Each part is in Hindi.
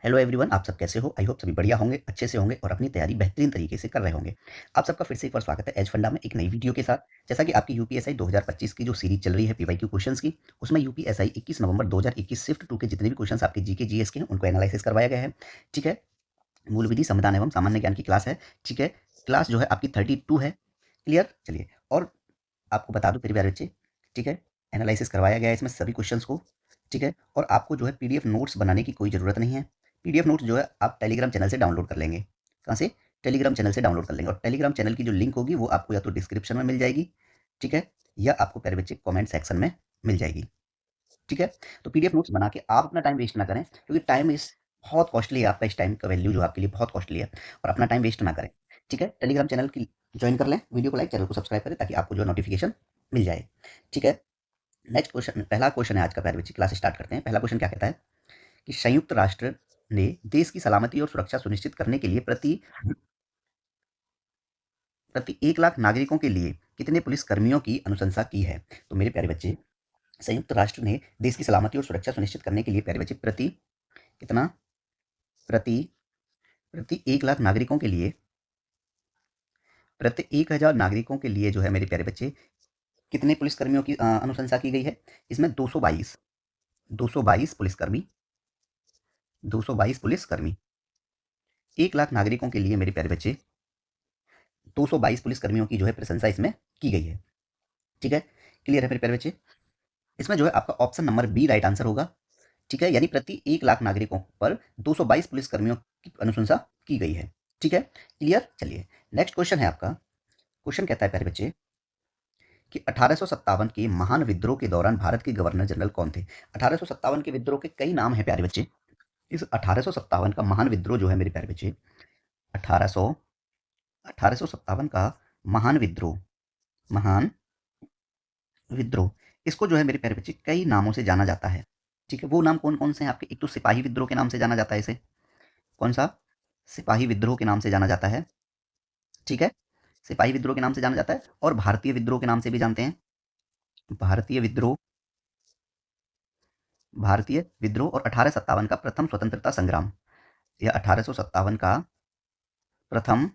हेलो एवरीवन, आप सब कैसे हो? आई होप सभी बढ़िया होंगे, अच्छे से होंगे और अपनी तैयारी बेहतरीन तरीके से कर रहे होंगे। आप सबका फिर से एक बार स्वागत है एज फंडा में एक नई वीडियो के साथ। जैसा कि आपकी यूपीएसआई 2025 की जो सीरीज चल रही है पीवाईक्यू क्वेश्चंस की, उसमें यूपीएसआई 21 नवंबर 2021 शिफ्ट 2 के जितने भी क्वेश्चंस आपके जीके जीएस के हैं, उनको एनालिसिस करवाया गया है। ठीक है? मूल विधि, संविधान एवं सामान्य ज्ञान की क्लास है। ठीक है? क्लास जो है आपकी 32 है। क्लियर? चलिए, और आपको बता दूँ मेरे प्यारे बच्चे, ठीक है? एनालिसिस करवाया गया है इसमें सभी क्वेश्चंस को, ठीक है? और आपको जो है पीडीएफ नोट्स बनाने की कोई ज़रूरत नहीं है। पीडीएफ नोट्स जो है आप टेलीग्राम चैनल से डाउनलोड कर लेंगे। कहाँ से? टेलीग्राम चैनल से डाउनलोड कर लेंगे और टेलीग्राम चैनल की जो लिंक होगी वो आपको या तो डिस्क्रिप्शन में मिल जाएगी, ठीक है? या आपको प्यारे बच्चे कमेंट सेक्शन में मिल जाएगी, ठीक है? तो पीडीएफ नोट्स बना के आप अपना टाइम वेस्ट ना करें, क्योंकि टाइम इज़ बहुत कॉस्टली है। आपका इस टाइम का वैल्यू जो आपके लिए बहुत कॉस्टली है, और अपना टाइम वेस्ट ना करें, ठीक है? टेलीग्राम चैनल की जॉइन कर लें, वीडियो को लाइक, चैनल को सब्सक्राइब करें ताकि आपको जो नोटिफिकेशन मिल जाए, ठीक है? नेक्स्ट क्वेश्चन, पहला क्वेश्चन है आज का प्यारे बच्चे, क्लास स्टार्ट करते हैं। पहला क्वेश्चन क्या कहता है कि संयुक्त राष्ट्र ने देश की सलामती और सुरक्षा सुनिश्चित करने के लिए प्रति प्रति 1 लाख नागरिकों के लिए कितने पुलिस कर्मियों की अनुशंसा की है? तो मेरे प्यारे बच्चे, संयुक्त राष्ट्र ने देश की सलामती और सुरक्षा सुनिश्चित करने के लिए प्यारे बच्चे प्रति कितना प्रति प्रति 1 लाख नागरिकों के लिए, प्रति 1000 नागरिकों के लिए जो है मेरे प्यारे बच्चे, कितने पुलिसकर्मियों की अनुशंसा की गई है? इसमें 222 222 पुलिसकर्मी 222 पुलिसकर्मी 1 लाख नागरिकों के लिए मेरे प्यारे बच्चे 222 पुलिसकर्मियों की जो है प्रशंसा इसमें की गई है, ठीक है? क्लियर है मेरे प्यारे बच्चे? इसमें जो है आपका option number B right answer होगा, ठीक है? यानी प्रति 1 लाख नागरिकों पर 222 पुलिसकर्मियों की अनुशंसा की गई है, ठीक है? क्लियर? चलिए, नेक्स्ट क्वेश्चन है आपका। क्वेश्चन कहता है प्यारे बच्चे कि 1857 के महान विद्रोह के दौरान भारत के गवर्नर जनरल कौन थे? 1857 के विद्रोह के कई नाम हैं प्यारे बच्चे। इस 1857 का महान विद्रोह जो है मेरे प्यारे बच्चे, 1800 1857 का महान विद्रोह, महान विद्रोह, इसको जो है मेरे प्यारे बच्चे कई नामों से जाना जाता है, ठीक है? वो नाम कौन-कौन से हैं आपके? एक तो सिपाही विद्रोह के नाम से जाना जाता है इसे। कौन-सा? सिपाही विद्रोह के नाम से जाना जाता है, ठीक है? सिपाही विद्रोह के नाम से जाना जाता है, और भारतीय विद्रोह के नाम से भी जानते हैं। भारतीय विद्रोह, भारतीय विद्रोह, और 1857 का प्रथम स्वतंत्रता संग्राम, या 1857 का प्रथम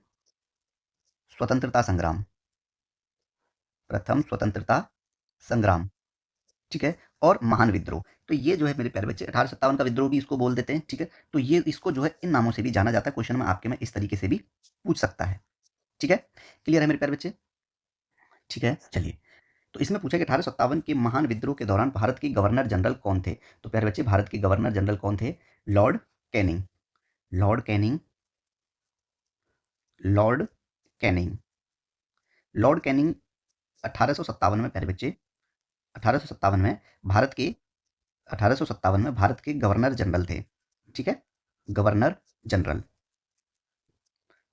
स्वतंत्रता संग्राम, प्रथम स्वतंत्रता संग्राम, ठीक है? और महान विद्रोह। तो ये जो है मेरे प्यारे बच्चे 1857 का विद्रोह भी इसको बोल देते हैं, ठीक है? तो ये इसको जो है इन नामों से भी जाना जाता है। क्वेश्चन में आपके में इस तरीके से भी पूछ सकता है, ठीक है? क्लियर है मेरे प्यारे बच्चे? ठीक है, चलिए। तो इसमें पूछा कि 1857 के महान विद्रोह के दौरान भारत के गवर्नर जनरल कौन थे? तो प्यारे बच्चे, भारत के गवर्नर जनरल कौन थे? Lord Canning, Lord Canning, Lord Canning, Lord Canning 1857 में प्यारे बच्चे, 1857 में भारत के 1857 में भारत के गवर्नर जनरल थे, ठीक है? गवर्नर जनरल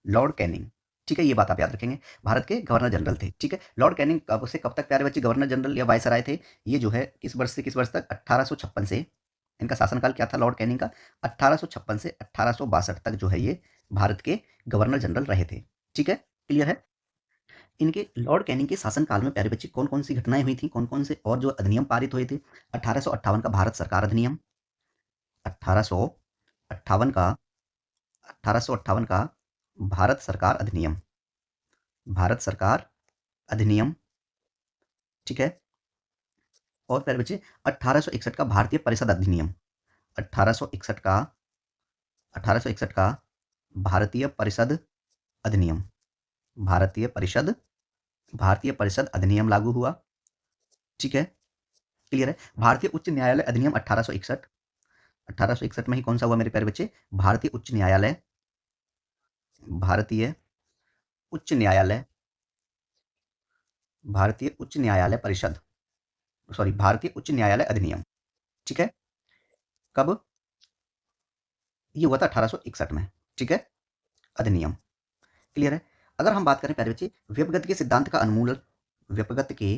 लॉर्ड कैनिंग, ठीक है? ये बात आप याद रखेंगे, भारत के गवर्नर जनरल थे, ठीक है? लॉर्ड कैनिंग कब से कब तक प्यारे बच्चे गवर्नर जनरल या वायसराय थे? ये जो है किस वर्ष से किस वर्ष तक? 1856 से। इनका शासनकाल क्या था लॉर्ड कैनिंग का? 1856 से 1862 तक जो है ये भारत के गवर्नर जनरल रहे थे, ठीक है? क्लियर है? इनके लॉर्ड कैनिंग के शासनकाल में प्यारे बच्चे कौन-कौन सी घटनाएँ हुई थी? कौन-कौन से और जो अधिनियम पारित हुए थे? 1858 का भारत सरकार अधिनियम, 1858 का 1858 का भारत सरकार अधिनियम, भारत सरकार अधिनियम, ठीक है? और प्यारे बच्चे 1861 का भारतीय परिषद अधिनियम, 1861 का 1861 का भारतीय परिषद अधिनियम, भारतीय परिषद भारतीय परिषद अधिनियम लागू हुआ, ठीक है? क्लियर है? भारतीय उच्च न्यायालय अधिनियम 1861, 1861 में ही कौन सा हुआ मेरे प्यारे बच्चे? भारतीय उच्च न्यायालय, भारतीय उच्च न्यायालय, भारतीय उच्च न्यायालय परिषद, सॉरी, भारतीय उच्च न्यायालय अधिनियम, ठीक है? कब? ये हुआ था 1861 में, ठीक है? अधिनियम, क्लियर है? अगर हम बात करें प्यारे बच्चे व्यपगति के सिद्धांत का उन्मूलन, व्यपगत के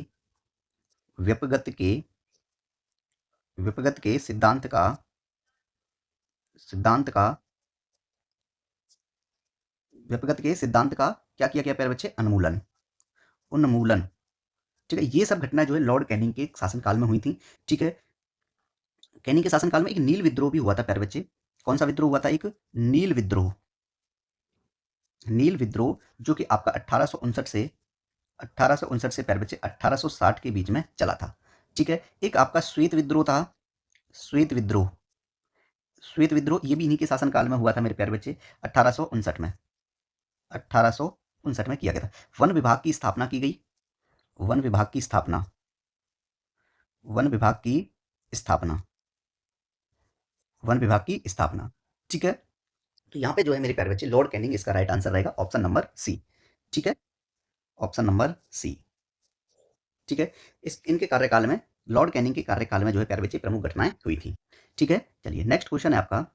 व्यपगत के व्यपगत के सिद्धांत का व्यपगत के सिद्धांत का क्या किया गया प्यारे बच्चे? उन्मूलन, उन्मूलन, ठीक है? ये सब घटनाएं जो है लॉर्ड कैनिंग के शासनकाल में हुई थी, ठीक है? कैनिंग के शासनकाल में एक नील विद्रोह भी हुआ था प्यारे बच्चे, कौन सा विद्रोह हुआ था? एक नील विद्रोह। नील विद्रोह जो कि आपका 1859 से प्यारे बच्चे 1860 के बीच में चला था। ठीक है। एक आपका श्वेत विद्रोह था। श्वेत विद्रोह, श्वेत विद्रोह ये भी इन्हीं के शासनकाल में हुआ था मेरे प्यारे बच्चे, 1859 में। 1859 में किया गया था। वन विभाग की स्थापना की गई। वन विभाग की स्थापना, वन विभाग की स्थापना, वन विभाग की स्थापना। ठीक है। तो यहाँ पे जो है मेरे प्यारे बच्चे लॉर्ड कैनिंग इसका राइट आंसर रहेगा, ऑप्शन नंबर सी। ठीक है, ऑप्शन नंबर सी। ठीक है। इस इनके कार्यकाल में, लॉर्ड कैनिंग के कार्यकाल में जो है प्यारे बच्चे प्रमुख घटनाएं हुई थी। ठीक है। चलिए नेक्स्ट क्वेश्चन है आपका,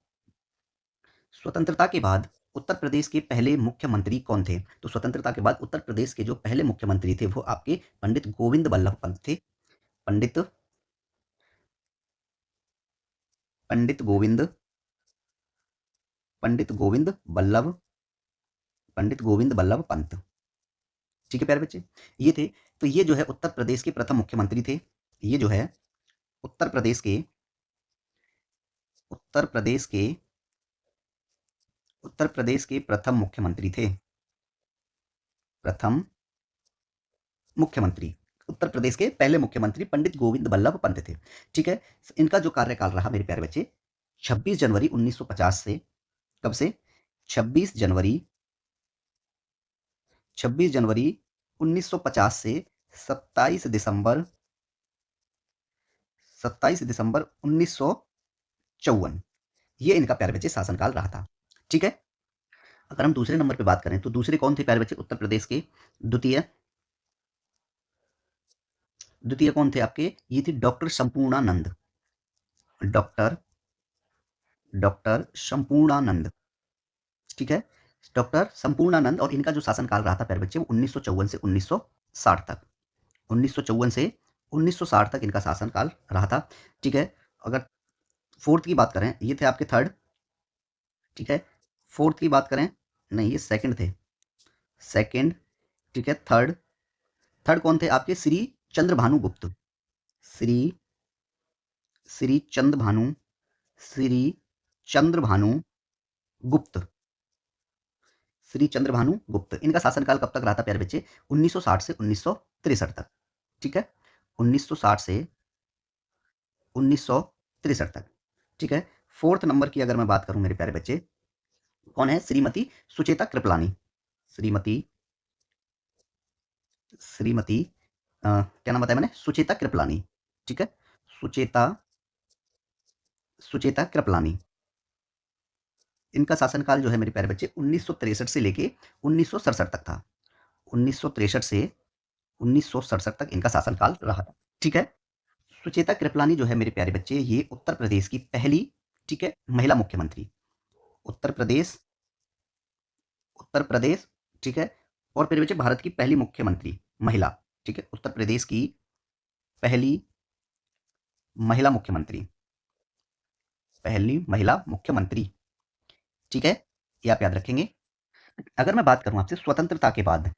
स्वतंत्रता के बाद उत्तर प्रदेश के पहले मुख्यमंत्री कौन थे? तो स्वतंत्रता के बाद उत्तर प्रदेश के जो पहले मुख्यमंत्री थे वो आपके पंडित गोविंद बल्लभ पंत थे। पंडित पंडित गोविंद पंडित गोविंद बल्लभ पंडित गोविंद बल्लभ पंत। ठीक है प्यारे बच्चे, ये थे। तो ये जो है उत्तर प्रदेश के प्रथम मुख्यमंत्री थे। ये जो है उत्तर प्रदेश के उत्तर प्रदेश के उत्तर प्रदेश के प्रथम मुख्यमंत्री थे। प्रथम मुख्यमंत्री, उत्तर प्रदेश के पहले मुख्यमंत्री पंडित गोविंद बल्लभ पंत थे। ठीक है। इनका जो कार्यकाल रहा मेरे प्यारे बच्चे 26 जनवरी 1950 से, कब से? 26 जनवरी 1950 से 27 दिसंबर 1954, ये इनका प्यारे बच्चे शासनकाल रहा था। ठीक है। अगर हम दूसरे नंबर पे बात करें तो दूसरे कौन थे प्यारे बच्चे उत्तर प्रदेश के? द्वितीय द्वितीय कौन थे आपके? ये थे doctor Sampurnanand. Doctor doctor Sampurnanand. ठीक है, डॉक्टर संपूर्णानंद। और इनका जो शासनकाल रहा था प्यारे बच्चे वो 1954 से 1960 तक, 1954 से 1960 तक इनका शासनकाल रहा था। ठीक है। अगर फोर्थ की बात करें, ये थे आपके थर्ड। ठीक है। फोर्थ की बात करें, नहीं ये सेकंड थे, सेकंड। ठीक है। थर्ड, थर्ड कौन थे आपके? श्री चंद्रभानु गुप्त। श्री श्री चंद्रभानु श्री चंद्रभानु गुप्त। श्री चंद्रभानु गुप्त। इनका शासनकाल कब तक रहा था प्यारे बच्चे? 1960 से 1963 तक। ठीक है, 1960 से 1963 तक। ठीक है। फोर्थ नंबर की अगर मैं बात करूं मेरे प्यारे बच्चे, कौन है? श्रीमती सुचेता कृपलानी। श्रीमती श्रीमती क्या नाम बताया मैंने? सुचेता कृपलानी। ठीक है, सुचेता सुचेता कृपलानी। इनका शासनकाल जो है मेरे प्यारे बच्चे 1963 से लेके 1967 तक था। 1963 से 1967 तक इनका शासनकाल रहा था। ठीक है। सुचेता कृपलानी जो है मेरे प्यारे बच्चे, ये उत्तर प्रदेश की पहली, ठीक है, महिला मुख्यमंत्री। उत्तर प्रदेश उत्तर प्रदेश ठीक है। और प्यारे बच्चे भारत की पहली मुख्यमंत्री महिला। ठीक है, उत्तर प्रदेश की पहली महिला मुख्यमंत्री, पहली महिला मुख्यमंत्री। ठीक है, ये आप याद रखेंगे। अगर मैं बात करूं आपसे स्वतंत्रता के बाद,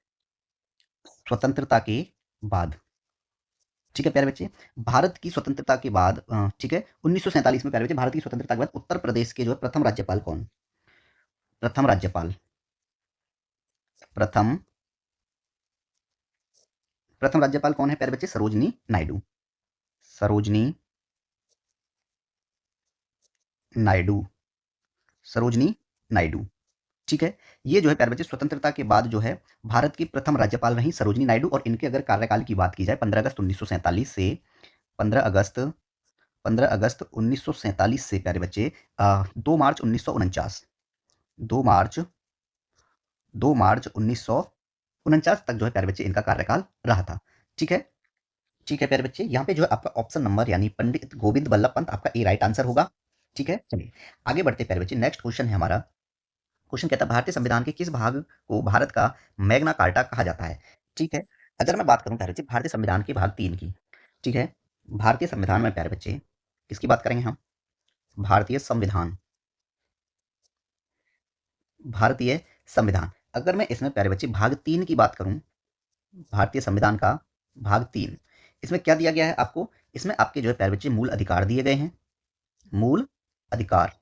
स्वतंत्रता के बाद, ठीक है प्यारे बच्चे, भारत की स्वतंत्रता के बाद, ठीक है, 1947 में प्यारे बच्चे भारत की स्वतंत्रता के बाद उत्तर प्रदेश के जो है प्रथम राज्यपाल कौन? प्रथम राज्यपाल, प्रथम प्रथम राज्यपाल कौन है प्यारे बच्चे? सरोजनी नायडू। सरोजनी नायडू, सरोजनी नायडू। ठीक है। ये जो है प्यारे बच्चे स्वतंत्रता के बाद जो है भारत की प्रथम राज्यपाल रही सरोजनी नायडू। और इनके अगर कार्यकाल की बात की जाए 15 अगस्त 1947 से 15 अगस्त 1947 से प्यारे बच्चे 2 मार्च 1949, 2 मार्च 1949 तक जो है प्यारे बच्चे इनका कार्यकाल रहा था। ठीक है। ठीक है प्यारे बच्चे, यहाँ पे जो है आपका ऑप्शन नंबर यानी पंडित गोविंद बल्लभ पंत आपका ए राइट आंसर होगा। ठीक है। चलिए आगे बढ़ते प्यारे बच्चे, नेक्स्ट क्वेश्चन है हमारा। क्वेश्चन कहता है भारतीय संविधान के किस भाग को भारत का मैग्ना कार्टा कहा जाता है? ठीक है। अगर मैं बात करूं प्यारे बच्चे भारतीय संविधान के भाग 3 की, ठीक है, भारतीय संविधान में प्यारे बच्चे किसकी बात करेंगे हम? भारतीय संविधान, भारतीय संविधान। अगर मैं इसमें प्यारे बच्चे भाग 3 की बात करूं, भारतीय संविधान का भाग 3, इसमें क्या दिया गया है आपको? इसमें आपके जो है प्यारे बच्चे मूल अधिकार दिए गए हैं। मूल अधिकार,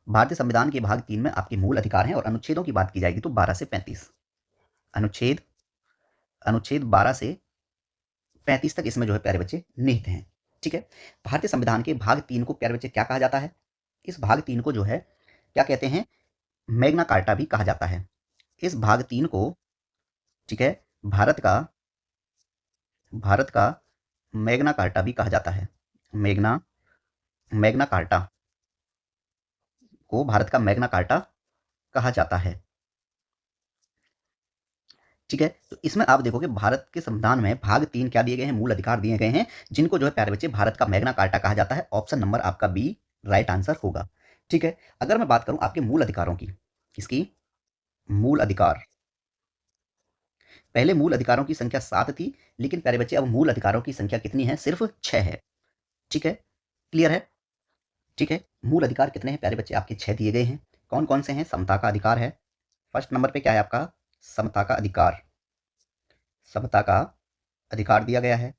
भारतीय संविधान के भाग 3 में आपके मूल अधिकार हैं और अनुच्छेदों की बात की जाएगी तो 12 से 35 अनुच्छेद 12 से 35 तक इसमें जो है प्यारे बच्चे निहित हैं। ठीक है, भारतीय संविधान के भाग 3 को प्यारे बच्चे क्या कहा जाता है? इस भाग 3 को जो है क्या कहते हैं? मैग्ना कार्टा भी कहा जाता है। इस भाग 3 को, ठीक है, भारत का मैग्ना कार्टा भी कहा जाता है। मैग्ना कार्टा को भारत का मैग्ना कार्टा कहा जाता है। ठीक है, तो इसमें आप देखोगे भारत के संविधान में भाग 3 क्या दिए गए हैं? मूल अधिकार दिए गए हैं, जिनको जो है प्यारे बच्चे भारत का मैग्ना कार्टा कहा जाता है। ऑप्शन नंबर आपका बी राइट आंसर होगा। ठीक है, अगर मैं बात करूं आपके मूल अधिकारों की, किसकी? मूल अधिकार। पहले मूल अधिकारों की संख्या 7 थी, लेकिन प्यारे बच्चे अब मूल अधिकारों की संख्या कितनी है? सिर्फ 6 है। ठीक है, क्लियर है? ठीक है, मूल अधिकार कितने हैं प्यारे बच्चे? आपके 6 दिए गए हैं। कौन कौन से हैं? समता का अधिकार है, फर्स्ट नंबर पे क्या है आपका? समता का अधिकार। समता का अधिकार दिया गया है।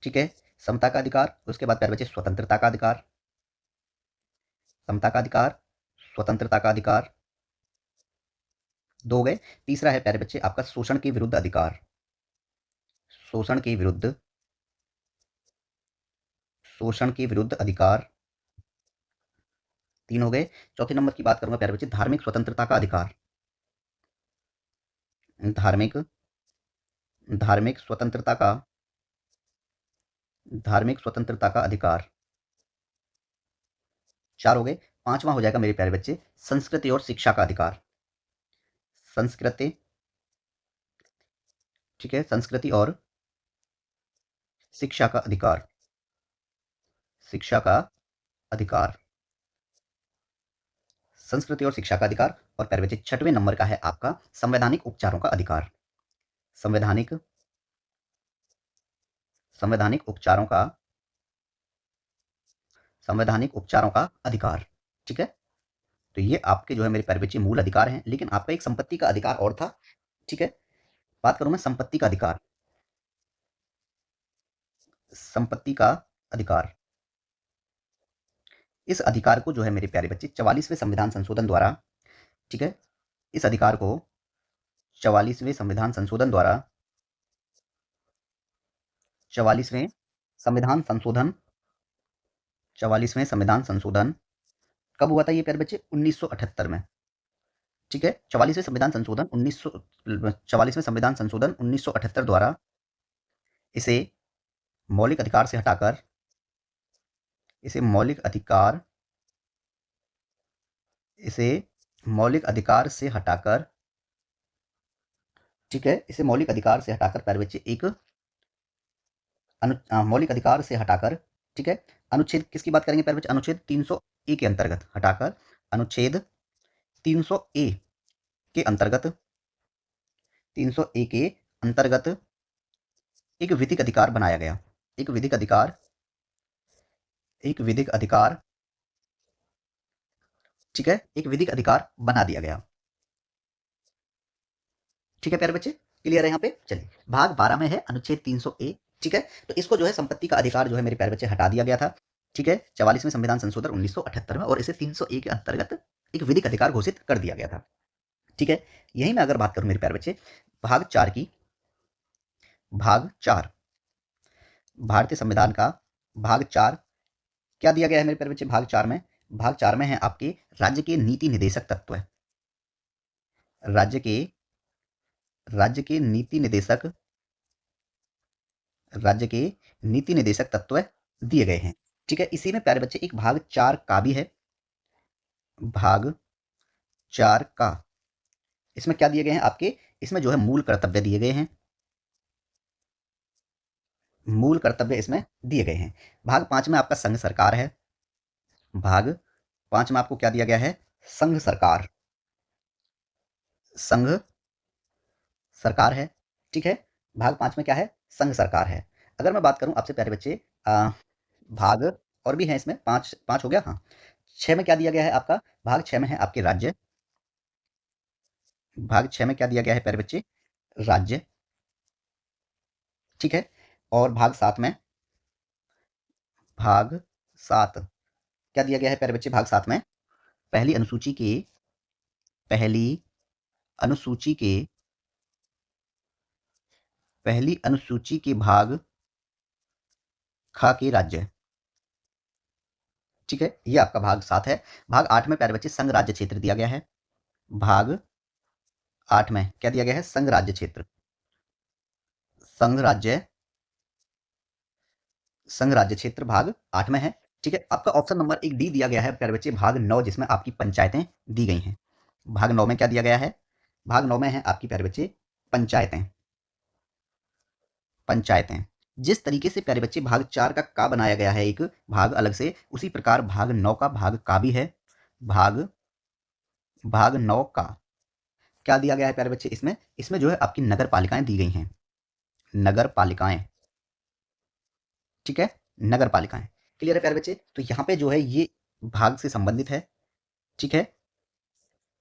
ठीक है, समता का अधिकार। उसके बाद प्यारे बच्चे स्वतंत्रता का अधिकार, समता का अधिकार, स्वतंत्रता का अधिकार, 2 गए। तीसरा है प्यारे बच्चे आपका शोषण के विरुद्ध अधिकार, शोषण के विरुद्ध अधिकार, 3 हो गए। चौथे नंबर की बात करूंगा प्यारे बच्चे धार्मिक स्वतंत्रता का अधिकार, धार्मिक स्वतंत्रता का अधिकार, 4 हो गए। पांचवा हो जाएगा मेरे प्यारे बच्चे संस्कृति और शिक्षा का अधिकार, संस्कृति, ठीक है, संस्कृति और शिक्षा का अधिकार, शिक्षा का अधिकार, संस्कृति और शिक्षा का अधिकार। और प्यारे बच्चे छठवें नंबर का है आपका संवैधानिक उपचारों का अधिकार, संवैधानिक उपचारों का अधिकार। ठीक है, तो ये आपके जो है मेरे प्यारे बच्चे मूल अधिकार हैं, लेकिन आपका एक संपत्ति का अधिकार और था। ठीक है, बात करूं मैं संपत्ति का अधिकार, संपत्ति का अधिकार। इस अधिकार को जो है मेरे प्यारे बच्चे 44वें संविधान संशोधन द्वारा, ठीक है, इस अधिकार को 44वें संविधान संशोधन द्वारा, 44वें संविधान संशोधन, 44वें संविधान संशोधन कब हुआ था ये प्यारे बच्चे? 1978 में। ठीक है, 44वें संविधान संशोधन 1978 द्वारा इसे मौलिक अधिकार से हटाकर, इसे मौलिक अधिकार से हटाकर, ठीक है, इसे मौलिक अधिकार से हटाकर प्यारे बच्चे एक मौलिक अधिकार से हटाकर, ठीक है, अनुच्छेद किसकी बात करेंगे प्यारे बच्चे? अनुच्छेद 300 ए के अंतर्गत हटाकर, अनुच्छेद 300 ए के अंतर्गत, 300 ए के अंतर्गत एक विधिक अधिकार बनाया गया, एक विधिक अधिकार, ठीक है, एक विधिक अधिकार बना दिया गया। ठीक है प्यारे बच्चे, क्लियर है यहाँ पे? चलिए, भाग 12 में है अनुच्छेद 300 ए। ठीक है, तो इसको जो है संपत्ति का अधिकार जो है मेरे प्यारे बच्चे हटा दिया गया था। ठीक है, 44वें संविधान संशोधन 1978 में, और इसे 300 ए के अंतर्गत एक विधिक अधिकार घोषित कर दिया गया था। ठीक है, यही मैं अगर बात करूं मेरे प्यारे बच्चे भाग 4 की, भाग 4 भारतीय संविधान का भाग 4 क्या दिया गया है मेरे प्यारे बच्चे? भाग 4 में, भाग 4 में है आपके राज्य के नीति निर्देशक तत्व, राज्य के नीति निर्देशक तत्व दिए गए हैं। ठीक है, इसी में प्यारे बच्चे एक भाग 4 का भी है, भाग 4 का। इसमें क्या दिए गए हैं आपके? इसमें जो है मूल कर्तव्य दिए गए हैं, मूल कर्तव्य इसमें दिए गए हैं। भाग 5 में आपका संघ सरकार है, भाग 5 में आपको क्या दिया गया है? संघ सरकार, संघ सरकार है। ठीक है, भाग 5 में क्या है? संघ सरकार है। अगर मैं बात करूं आपसे प्यारे बच्चे भाग और भी है इसमें, 5 हो गया, हाँ। 6 में क्या दिया गया है आपका? भाग 6 में है आपके राज्य, भाग 6 में क्या दिया गया है प्यारे बच्चे? राज्य। ठीक है, और भाग 7 में, भाग 7 क्या दिया गया है प्यारे बच्चे भाग 7 में? पहली अनुसूची के पहली अनुसूची के पहली अनुसूची के भाग खा के राज्य। ठीक है, ये आपका भाग 7 है। भाग 8 में प्यारे बच्चे संघ राज्य क्षेत्र दिया गया है। भाग 8 में क्या दिया गया है? संघ राज्य क्षेत्र। संघ राज्य क्षेत्र भाग 8 में है। ठीक है, आपका ऑप्शन नंबर 1 डी दिया गया है प्यारे बच्चे भाग 9, जिसमें आपकी पंचायतें दी गई हैं। भाग 9 में क्या दिया गया है? भाग 9 में है आपकी प्यारे बच्चे पंचायतें। पंचायतें जिस तरीके से प्यारे बच्चे भाग 4 का बनाया गया है एक भाग अलग से, उसी प्रकार भाग 9 का भाग का भी है। भाग 9 का क्या दिया गया है प्यारे बच्चे? इसमें जो है आपकी नगर पालिकाएं दी गई हैं। नगर पालिकाएं, ठीक है, नगर पालिकाएं। क्लियर है प्यारे बच्चे? तो यहाँ पे जो है ये भाग से संबंधित है। ठीक है,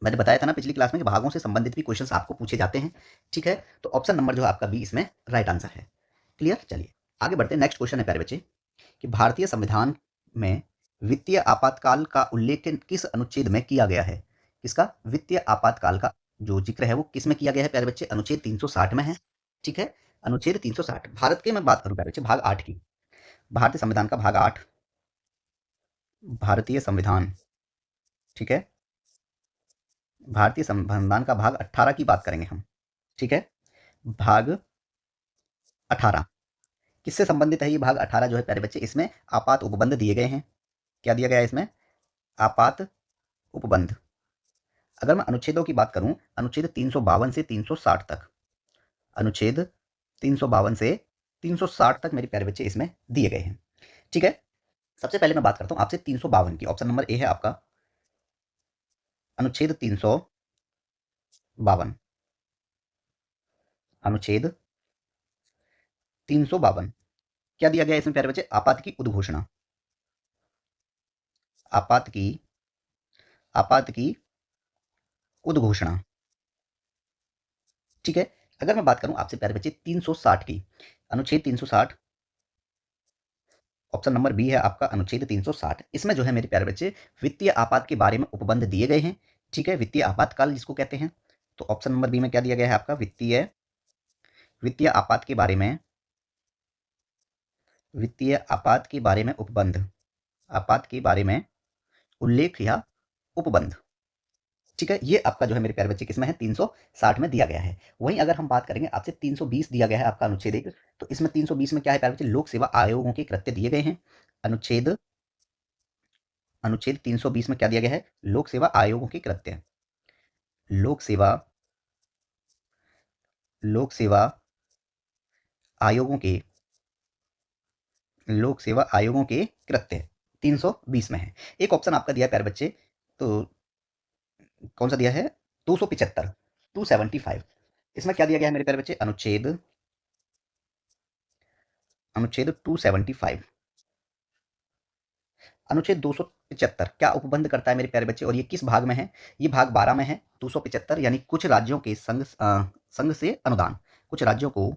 मैंने बताया था ना पिछली क्लास में कि भागों से संबंधित भी क्वेश्चंस आपको पूछे जाते हैं। ठीक है, तो ऑप्शन नंबर जो है आपका बी इसमें राइट आंसर है। क्लियर? चलिए आगे बढ़ते हैं। नेक्स्ट क्वेश्चन है प्यारे बच्चे कि भारतीय संविधान में वित्तीय आपातकाल का उल्लेख किस अनुच्छेद में किया गया है? किसका? वित्तीय आपातकाल का जो जिक्र है वो किस में किया गया है प्यारे बच्चे? अनुच्छेद 360 में है। ठीक है, अनुच्छेद 360। भारत के मैं बात करूं प्यारे बच्चे भाग 8 की, भारतीय संविधान का भाग 8, भारतीय संविधान, ठीक है, भारतीय संविधान का भाग 18 की बात करेंगे हम। ठीक है, भाग 18 किससे संबंधित है? ये भाग 18 जो है प्यारे बच्चे, इसमें आपात उपबंध दिए गए हैं। क्या दिया गया है इसमें? आपात उपबंध। अगर मैं अनुच्छेदों की बात करूं, अनुच्छेद 352 से 360 तक, अनुच्छेद 352 से 360 तक मेरे प्यारे बच्चे इसमें दिए गए हैं। ठीक है, सबसे पहले मैं बात करता हूं आपसे 352 की। ऑप्शन नंबर ए है आपका अनुच्छेद 352। अनुच्छेद 352 क्या दिया गया है इसमें प्यारे बच्चे? आपात की उद्घोषणा। आपात की उद्घोषणा। ठीक है, अगर मैं बात करूं आपसे प्यारे बच्चे 360 की, अनुच्छेद 360, ऑप्शन नंबर बी है आपका अनुच्छेद 360। इसमें जो है मेरे प्यारे बच्चे वित्तीय आपात के बारे में उपबंध दिए गए हैं। ठीक है, वित्तीय आपातकाल जिसको कहते हैं। तो ऑप्शन नंबर बी में क्या दिया गया है आपका? वित्तीय आपात के बारे में, वित्तीय आपात के बारे में उपबंध, आपात के बारे में उल्लेख या उपबंध। ठीक है, ये आपका जो है मेरे प्यारे बच्चे किसमें है? 360 में दिया गया है। वहीं अगर हम बात करेंगे आपसे 320 दिया गया है आपका अनुच्छेद 1, तो इसमें 320 में क्या है प्यारे बच्चे? लोक सेवा आयोगों के कृत्य दिए गए हैं। अनुच्छेद अनुच्छेद 320 में क्या दिया गया है? लोक सेवा आयोगों के कृत्य। लोक सेवा आयोगों के लोक सेवा आयोगों के कृत्य 320 में है। एक ऑप्शन आपका दिया है प्यारे बच्चे, तो कौन सा दिया है? 275, 275। इसमें क्या दिया गया है मेरे प्यारे बच्चे? अनुच्छेद 275। अनुच्छेद 275 क्या उपबंध करता है मेरे प्यारे बच्चे, और ये किस भाग में है? ये भाग 12 में है। 275 यानी कुछ राज्यों के संघ से अनुदान, कुछ राज्यों को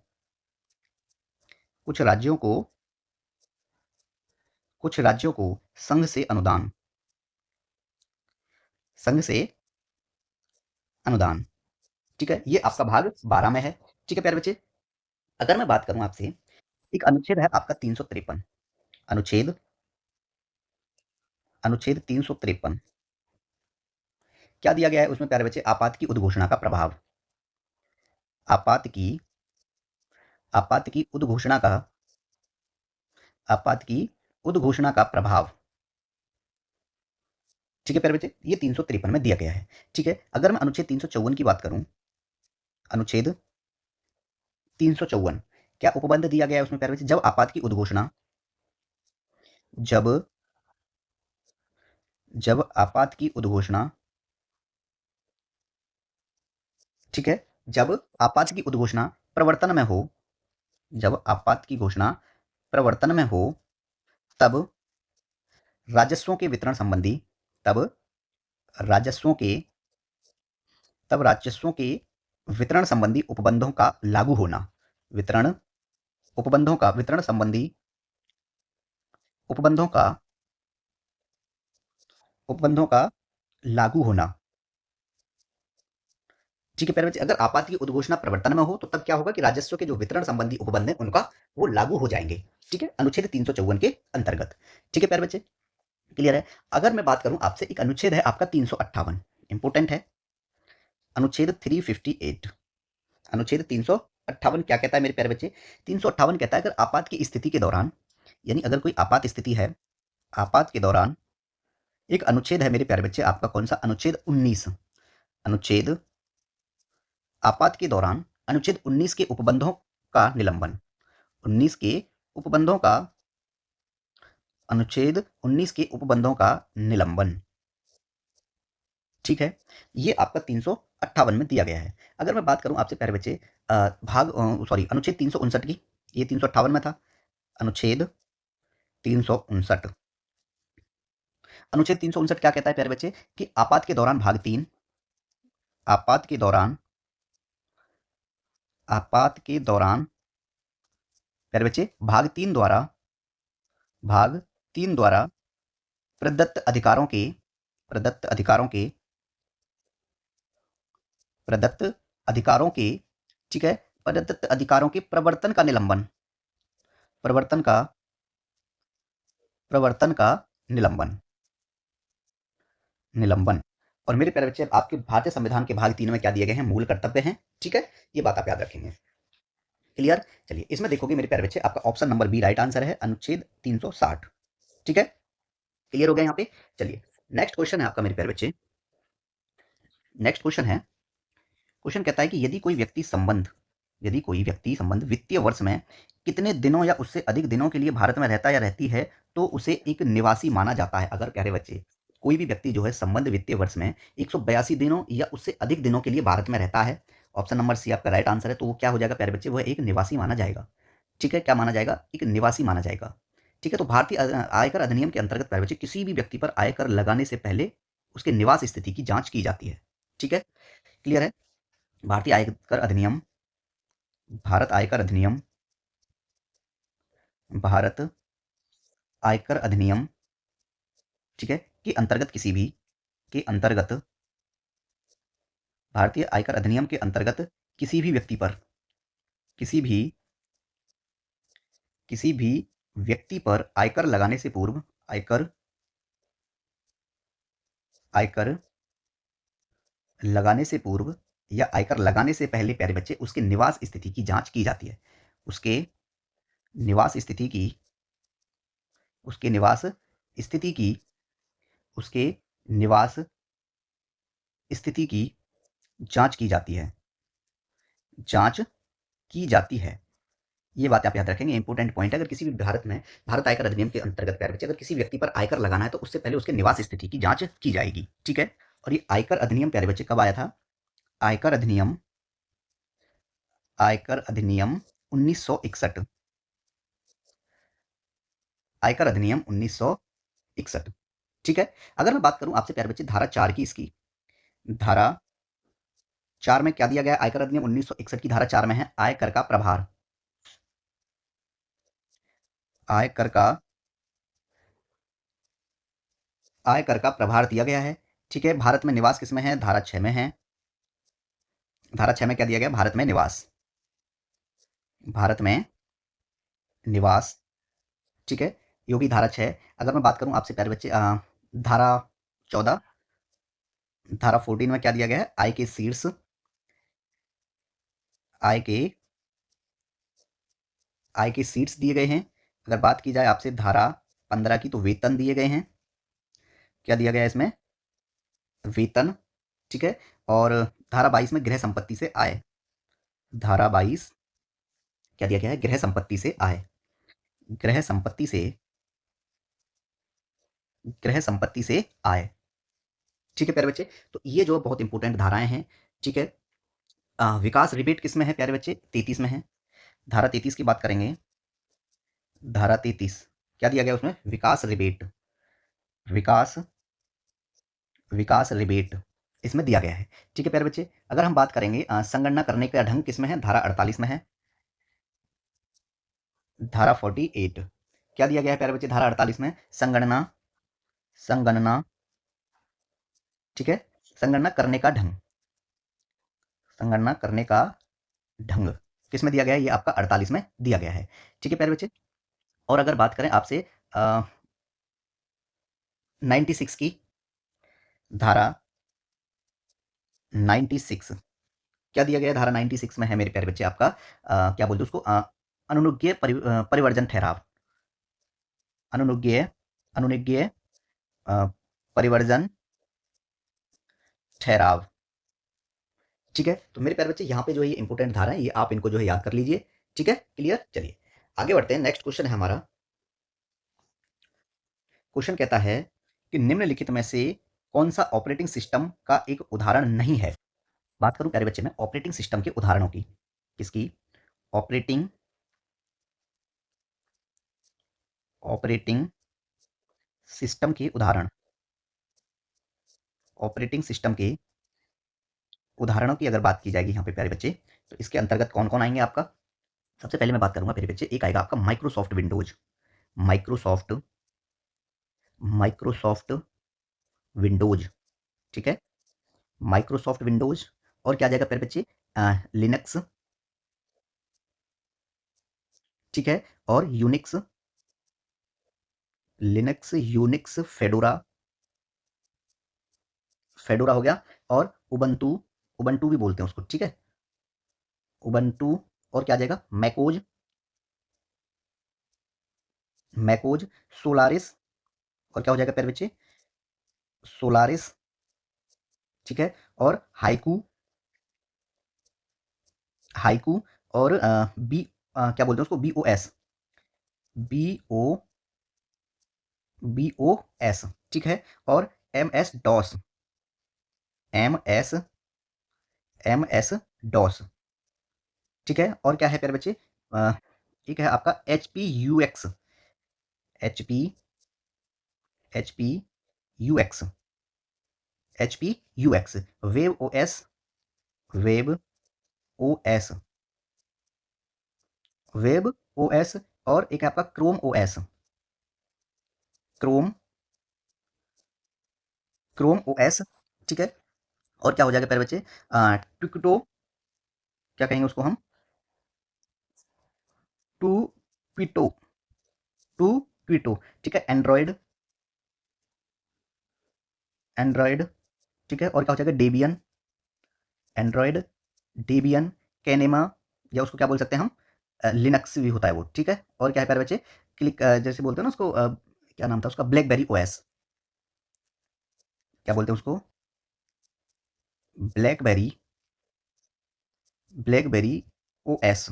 संघ से अनुदान, संघ से अनुदान। ठीक है, ये आपका भाग 12 में है। ठीक है प्यारे बच्चे, अगर मैं बात करूं आपसे, एक अनुच्छेद है आपका 353, अनुच्छेद अनुच्छेद 353। क्या दिया गया है उसमें प्यारे बच्चे? आपात की उद्घोषणा का प्रभाव। आपात की उद्घोषणा का प्रभाव। ठीक है प्यारे बच्चे, ये 353 में दिया गया है। ठीक है, अगर मैं अनुच्छेद 354 की बात करूं, अनुच्छेद 354 क्या उपबंध दिया गया है उसमें प्यारे बच्चे? जब आपात की उद्घोषणा, जब आपात की उद्घोषणा, ठीक है, जब आपात की उद्घोषणा प्रवर्तन में हो, जब आपात की घोषणा प्रवर्तन में हो, तब राजस्वों के वितरण संबंधी, तब राजस्वों के वितरण संबंधी उपबंधों का लागू होना, वितरण संबंधी उपबंधों का उपबंधों का लागू होना। ठीक है प्यारे बच्चे, अगर आपात की उद्घोषणा प्रवर्तन में हो तो तब क्या होगा कि राजस्व के जो वितरण संबंधी उपबंध हैं उनका वो लागू हो जाएंगे। ठीक है, अनुच्छेद 354 के अंतर्गत। ठीक है प्यारे बच्चे, क्लियर है। अगर मैं बात करूं आपसे, एक अनुच्छेद है आपका 358, इंपोर्टेंट है, अनुच्छेद 358। अनुच्छेद 358 क्या कहता है मेरे प्यारे बच्चे? 358 कहता है अगर आपात की स्थिति के दौरान, यानी अगर कोई आपात स्थिति है, आपात के दौरान एक अनुच्छेद है मेरे प्यारे बच्चे आपका, कौन सा? अनुच्छेद 19। अनुच्छेद आपात के दौरान अनुच्छेद 19 के उपबंधों का निलंबन। 19 के उपबंधों का, अनुच्छेद 19 के उपबंधों का निलंबन। ठीक है, ये आपका 358 में दिया गया है। अगर मैं बात करूं आपसे प्यारे बच्चे अनुच्छेद 359 की, ये 358 में था, अनुच्छेद 359। अनुच्छेद 359 क्या कहता है प्यारे बच्चे? कि आपात के दौरान भाग 3, आपात के दौरान, आपात के दौरान प्यारे बच्चे भाग 3 द्वारा प्रदत्त अधिकारों के, प्रदत्त अधिकारों के, प्रदत्त अधिकारों के, ठीक है, प्रदत्त अधिकारों के प्रवर्तन का निलंबन, प्रवर्तन का, प्रवर्तन का निलंबन, निलंबन। और मेरे प्यारे बच्चे, आपके भारतीय संविधान के भाग 3 में क्या दिए गए हैं? मूल कर्तव्य हैं। ठीक है, ये बात आप याद रखेंगे। क्लियर? चलिए, इसमें देखोगे मेरे प्यारे बच्चे, आपका option number B right answer है, अनुच्छेद 360। ठीक है, क्लियर हो गया यहाँ पे? चलिए, नेक्स्ट क्वेश्चन है आपका मेरे प्यारे बच्चे, नेक्स्ट क्वेश्चन है, क्वेश्चन कहता है कि यदि कोई व्यक्ति संबंध, यदि कोई व्यक्ति संबंध वित्तीय वर्ष में कितने दिनों या उससे अधिक दिनों के लिए भारत में रहता या रहती है तो उसे एक निवासी माना जाता है। अगर प्यारे बच्चे कोई भी व्यक्ति जो है संबंध वित्तीय वर्ष में 182 दिनों या उससे अधिक दिनों के लिए भारत में रहता है, ऑप्शन नंबर सी आपका राइट आंसर है, तो वो क्या हो जाएगा प्यारे बच्चे? वो एक निवासी माना जाएगा। ठीक है, क्या माना जाएगा? एक निवासी माना जाएगा। ठीक है, तो भारतीय आयकर अधिनियम के अंतर्गत प्यारे बच्चे किसी भी व्यक्ति पर आयकर लगाने से पहले उसके निवास स्थिति की जांच की जाती है। ठीक है, क्लियर है? भारतीय आयकर अधिनियम, भारत आयकर अधिनियम, भारत आयकर अधिनियम, ठीक है, के अंतर्गत किसी भी, के अंतर्गत, भारतीय आयकर अधिनियम के अंतर्गत किसी भी व्यक्ति पर, किसी भी, किसी भी व्यक्ति पर आयकर लगाने से पूर्व, आयकर, आयकर लगाने से पूर्व या आयकर लगाने से पहले प्यारे बच्चे उसके निवास स्थिति की जांच की जाती है। उसके निवास स्थिति की, उसके निवास स्थिति की, उसके निवास स्थिति की जांच की जाती है, जांच की जाती है। ये बात आप याद रखेंगे, इंपॉर्टेंट पॉइंट है। अगर किसी भी भारत में, भारत आयकर अधिनियम के अंतर्गत प्यारे बच्चे, अगर किसी व्यक्ति पर आयकर लगाना है तो उससे पहले उसके निवास स्थिति की जांच की जाएगी। ठीक है, और ये आयकर अधिनियम प्यारे बच्चे कब आया था? आयकर अधिनियम, आयकर अधिनियम 1961, आयकर अधिनियम 1961। ठीक है, अगर मैं बात करूं आपसे प्यारे बच्चे धारा 4 की, इसकी धारा 4 में क्या दिया गया? आयकर अधिनियम 1961 की धारा 4 में है आयकर का प्रभार, आयकर का, आयकर का प्रभार दिया गया है। ठीक है, भारत में निवास किसमें है? धारा 6 में है। धारा 6 में क्या दिया गया? भारत में निवास, भारत में निवास। ठीक है, योगी धारा 6। अगर मैं बात करूं आपसे प्यारे बच्चे धारा 14, धारा 14 में क्या दिया गया है? आय के शीर्ष, आय के, आय के शीर्ष दिए गए हैं। अगर बात की जाए आपसे धारा 15 की, तो वेतन दिए गए हैं। क्या दिया गया है इसमें? वेतन। ठीक है, और धारा 22 में गृह संपत्ति से आय, धारा 22 क्या दिया गया है? गृह संपत्ति से आय, गृह संपत्ति से, गृह संपत्ति से आय। ठीक है प्यारे बच्चे, तो ये जो बहुत इंपॉर्टेंट धाराएं हैं। ठीक है, विकास रिबेट किस में है प्यारे बच्चे? 33 में है। धारा 33 की बात करेंगे, धारा 33 क्या दिया गया उसमें? विकास रिबेट, विकास, विकास रिबेट इसमें दिया गया है। ठीक है प्यारे बच्चे, अगर हम बात करेंगे संगणना करने का ढंग किस में है? धारा 48 में है। धारा 48 क्या दिया गया है प्यारे बच्चे? धारा 48 में संगणना, संगणना ठीक है। संगणना करने का ढंग, संगणना करने का ढंग किस में दिया गया है? ये आपका 48 में दिया गया है। ठीक है प्यारे बच्चे। और अगर बात करें आपसे 96 की, धारा 96 क्या दिया गया है? धारा 96 में है मेरे प्यारे बच्चे आपका क्या बोलते हैं उसको, अनुज्ञेय परिवर्जन ठहराव, अनुज्ञेय अनुज्ञेय परिवर्जन ठहराव। ठीक है। तो मेरे प्यारे बच्चे यहाँ पे जो है ये इंपोर्टेंट धारा है, ये आप इनको जो है याद कर लीजिए। ठीक है, क्लियर। चलिए आगे बढ़ते हैं। नेक्स्ट क्वेश्चन है हमारा। क्वेश्चन कहता है कि निम्नलिखित में से कौन सा ऑपरेटिंग सिस्टम का एक उदाहरण नहीं है? बात करूं प्यारे बच्चे मैं ऑपरेटिंग सिस्टम के उदाहरणों की। किसकी? ऑपरेटिंग ऑपरेटिंग सिस्टम के उदाहरण, ऑपरेटिंग सिस्टम के उदाहरणों की अगर बात की जाएगी यहाँ पे प्यारे बच्चे, तो इसके अंतर्गत कौन कौन आएंगे आपका? सबसे पहले मैं बात करूंगा प्यारे बच्चे, एक आएगा आपका Microsoft Windows, Microsoft Microsoft Windows. ठीक है, माइक्रोसॉफ्ट विंडोज। और क्या आ जाएगा प्यारे बच्चे? लिनक्स। ठीक है, और Unix, Linux, Unix, fedora, fedora हो गया, और उबंटू, उबंटू भी बोलते हैं उसको। ठीक है, उबंटू। और क्या आ जाएगा? मैकोज, मैकोज, सोलारिस। और क्या हो जाएगा प्यारे बच्चे? सोलारिस। ठीक है, और हाइकू, हाइकू। और क्या बोलते हैं उसको? B O S, B O B O S. ठीक है, और M S DOS, M S M S DOS. ठीक है, और क्या है प्यारे बच्चे? एक है आपका H P U X, H P H P U X, H P U X, web O S, web O S, web O S. और एक है आपका Chrome O S, Chrome, Chrome O S. ठीक है, और क्या हो जाएगा प्यारे बच्चे? ट्विकटो, क्या कहेंगे उसको हम? टू ट्विटो, टू ट्विटो। ठीक है, एंड्रॉयड, एंड्रॉयड। ठीक है, और क्या हो जाएगा? डेबियन, एंड्रॉयड, डेबियन, कैनेमा, या उसको क्या बोल सकते हैं हम? लिनक्स भी होता है वो। ठीक है, और क्या है प्यारे बच्चे? क्लिक, जैसे बोलते हैं ना उसको, क्या नाम था उसका? ब्लैकबेरी ओएस, क्या बोलते हैं उसको? Blackberry, blackberry OS.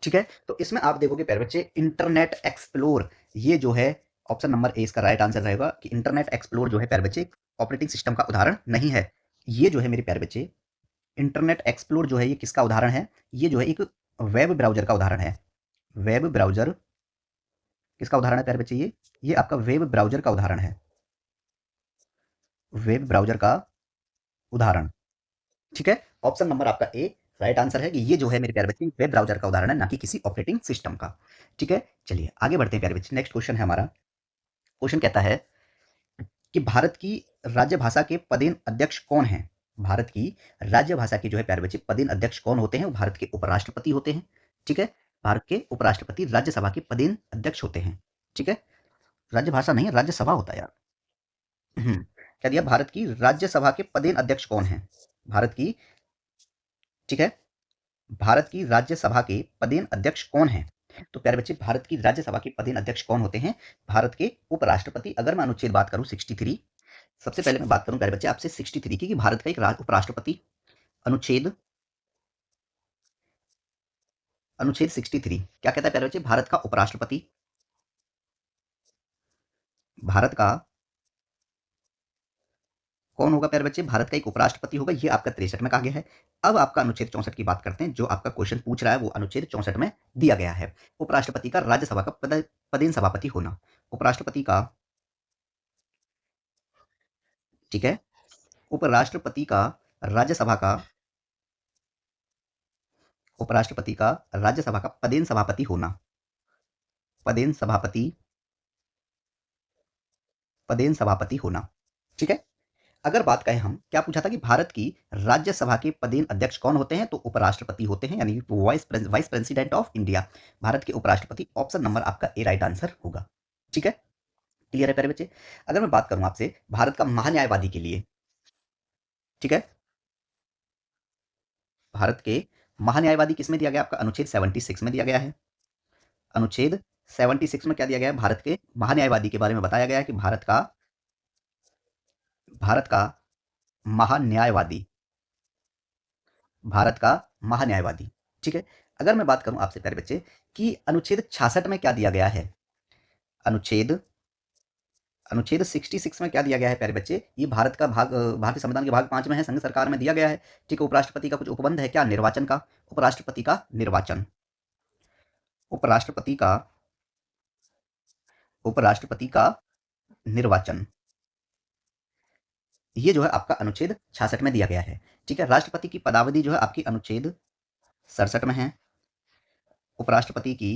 ठीक है, तो इसमें आप देखोगे प्यारे बच्चे, इंटरनेट एक्सप्लोर, ये जो है ऑप्शन नंबर ए इसका राइट आंसर रहेगा कि इंटरनेट एक्सप्लोर जो है प्यारे बच्चे ऑपरेटिंग सिस्टम का उदाहरण नहीं है। ये जो है मेरे प्यारे बच्चे, इंटरनेट एक्सप्लोर जो है ये किसका उदाहरण है? ये जो है एक वेब ब्राउजर का उदाहरण है। वेब ब्राउजर किसका उदाहरण है प्यारे बच्चे? ये आपका वेब ब्राउजर का उदाहरण है, वेब ब्राउजर का उदाहरण। ठीक है, ऑप्शन नंबर आपका ए राइट आंसर है कि ये जो है मेरे प्यारे बच्चे वेब ब्राउजर का उदाहरण है, ना कि किसी ऑपरेटिंग सिस्टम का। ठीक है, चलिए आगे बढ़ते हैं प्यारे बच्चे। नेक्स्ट क्वेश्चन है हमारा। क्वेश्चन कहता है कि भारत की राज्य भाषा के पदेन अध्यक्ष कौन हैं? भारत की राज्य भाषा के जो है प्यारे बच्चे पदेन अध्यक्ष कौन होते हैं? वो भारत के उपराष्ट्रपति होते हैं। ठीक है, भारत के उपराष्ट्रपति राज्यसभा के पदेन अध्यक्ष होते हैं। ठीक है, राज्य भाषा नहीं, राज्यसभा होता है यार। क्या दिया? भारत की राज्यसभा के पदेन अध्यक्ष कौन हैं? भारत की, ठीक है, भारत की राज्यसभा के पदेन अध्यक्ष कौन हैं? तो प्यारे बच्चे भारत की राज्यसभा के पदेन अध्यक्ष कौन होते हैं? भारत के उपराष्ट्रपति। अगर मैं अनुच्छेद बात करूं 63, सबसे पहले मैं बात करूं प्यारे बच्चे आपसे 63 की, कि भारत का एक उपराष्ट्रपति, अनुच्छेद, अनुच्छेद 63 क्या कहता है प्यारे बच्चे? भारत का उपराष्ट्रपति, भारत का कौन होगा प्यारे बच्चे? भारत का एक उपराष्ट्रपति होगा। ये आपका 63 में कहा गया है। अब आपका अनुच्छेद 64 की बात करते हैं, जो आपका क्वेश्चन पूछ रहा है वो अनुच्छेद 64 में दिया गया है। उपराष्ट्रपति का राज्यसभा का पदेन सभापति होना, उपराष्ट्रपति का, ठीक है, उपराष्ट्रपति का राज्यसभा का, उपराष्ट्रपति का राज्यसभा का पदेन सभापति होना, पदेन सभापति, पदेन सभापति होना। ठीक है, अगर बात कहें हम, क्या पूछा था कि भारत की राज्यसभा के पदेन अध्यक्ष कौन होते हैं, तो उपराष्ट्रपति होते हैं, यानी vice president of India, Bharat के उपराष्ट्रपति। ऑप्शन नंबर आपका ए राइट आंसर होगा। ठीक है, क्लियर है प्यारे बच्चे। अगर मैं बात करूं आपसे भारत का महान्यायवादी के लिए, ठीक है, भारत के महान्यायवादी किसमें दिया गया आपका, अनुच्छेद 76 में दिया गया है। अनुच्छेद 76 में क्या दिया गया है, भारत के महान्यायवादी के बारे में बताया गया है कि भारत का महान्यायवादी, भारत का महान्यायवादी। ठीक है, अगर मैं बात करूं आपसे प्यारे बच्चे कि अनुच्छेद 66 में क्या दिया गया है, अनुच्छेद अनुच्छेद 66 में क्या दिया गया है प्यारे बच्चे, ये भारत का भाग, भारतीय संविधान के भाग 5 में है, संघ सरकार में दिया गया है। ठीक है, उपराष्ट्रपति का कुछ उपबंध है क्या, निर्वाचन का, उपराष्ट्रपति का निर्वाचन, उपराष्ट्रपति का उपराष्ट्रपति का निर्वाचन, ये जो है आपका अनुच्छेद 66 में दिया गया है। ठीक है, राष्ट्रपति की पदावधि जो है आपकी अनुच्छेद 67 में है। उपराष्ट्रपति की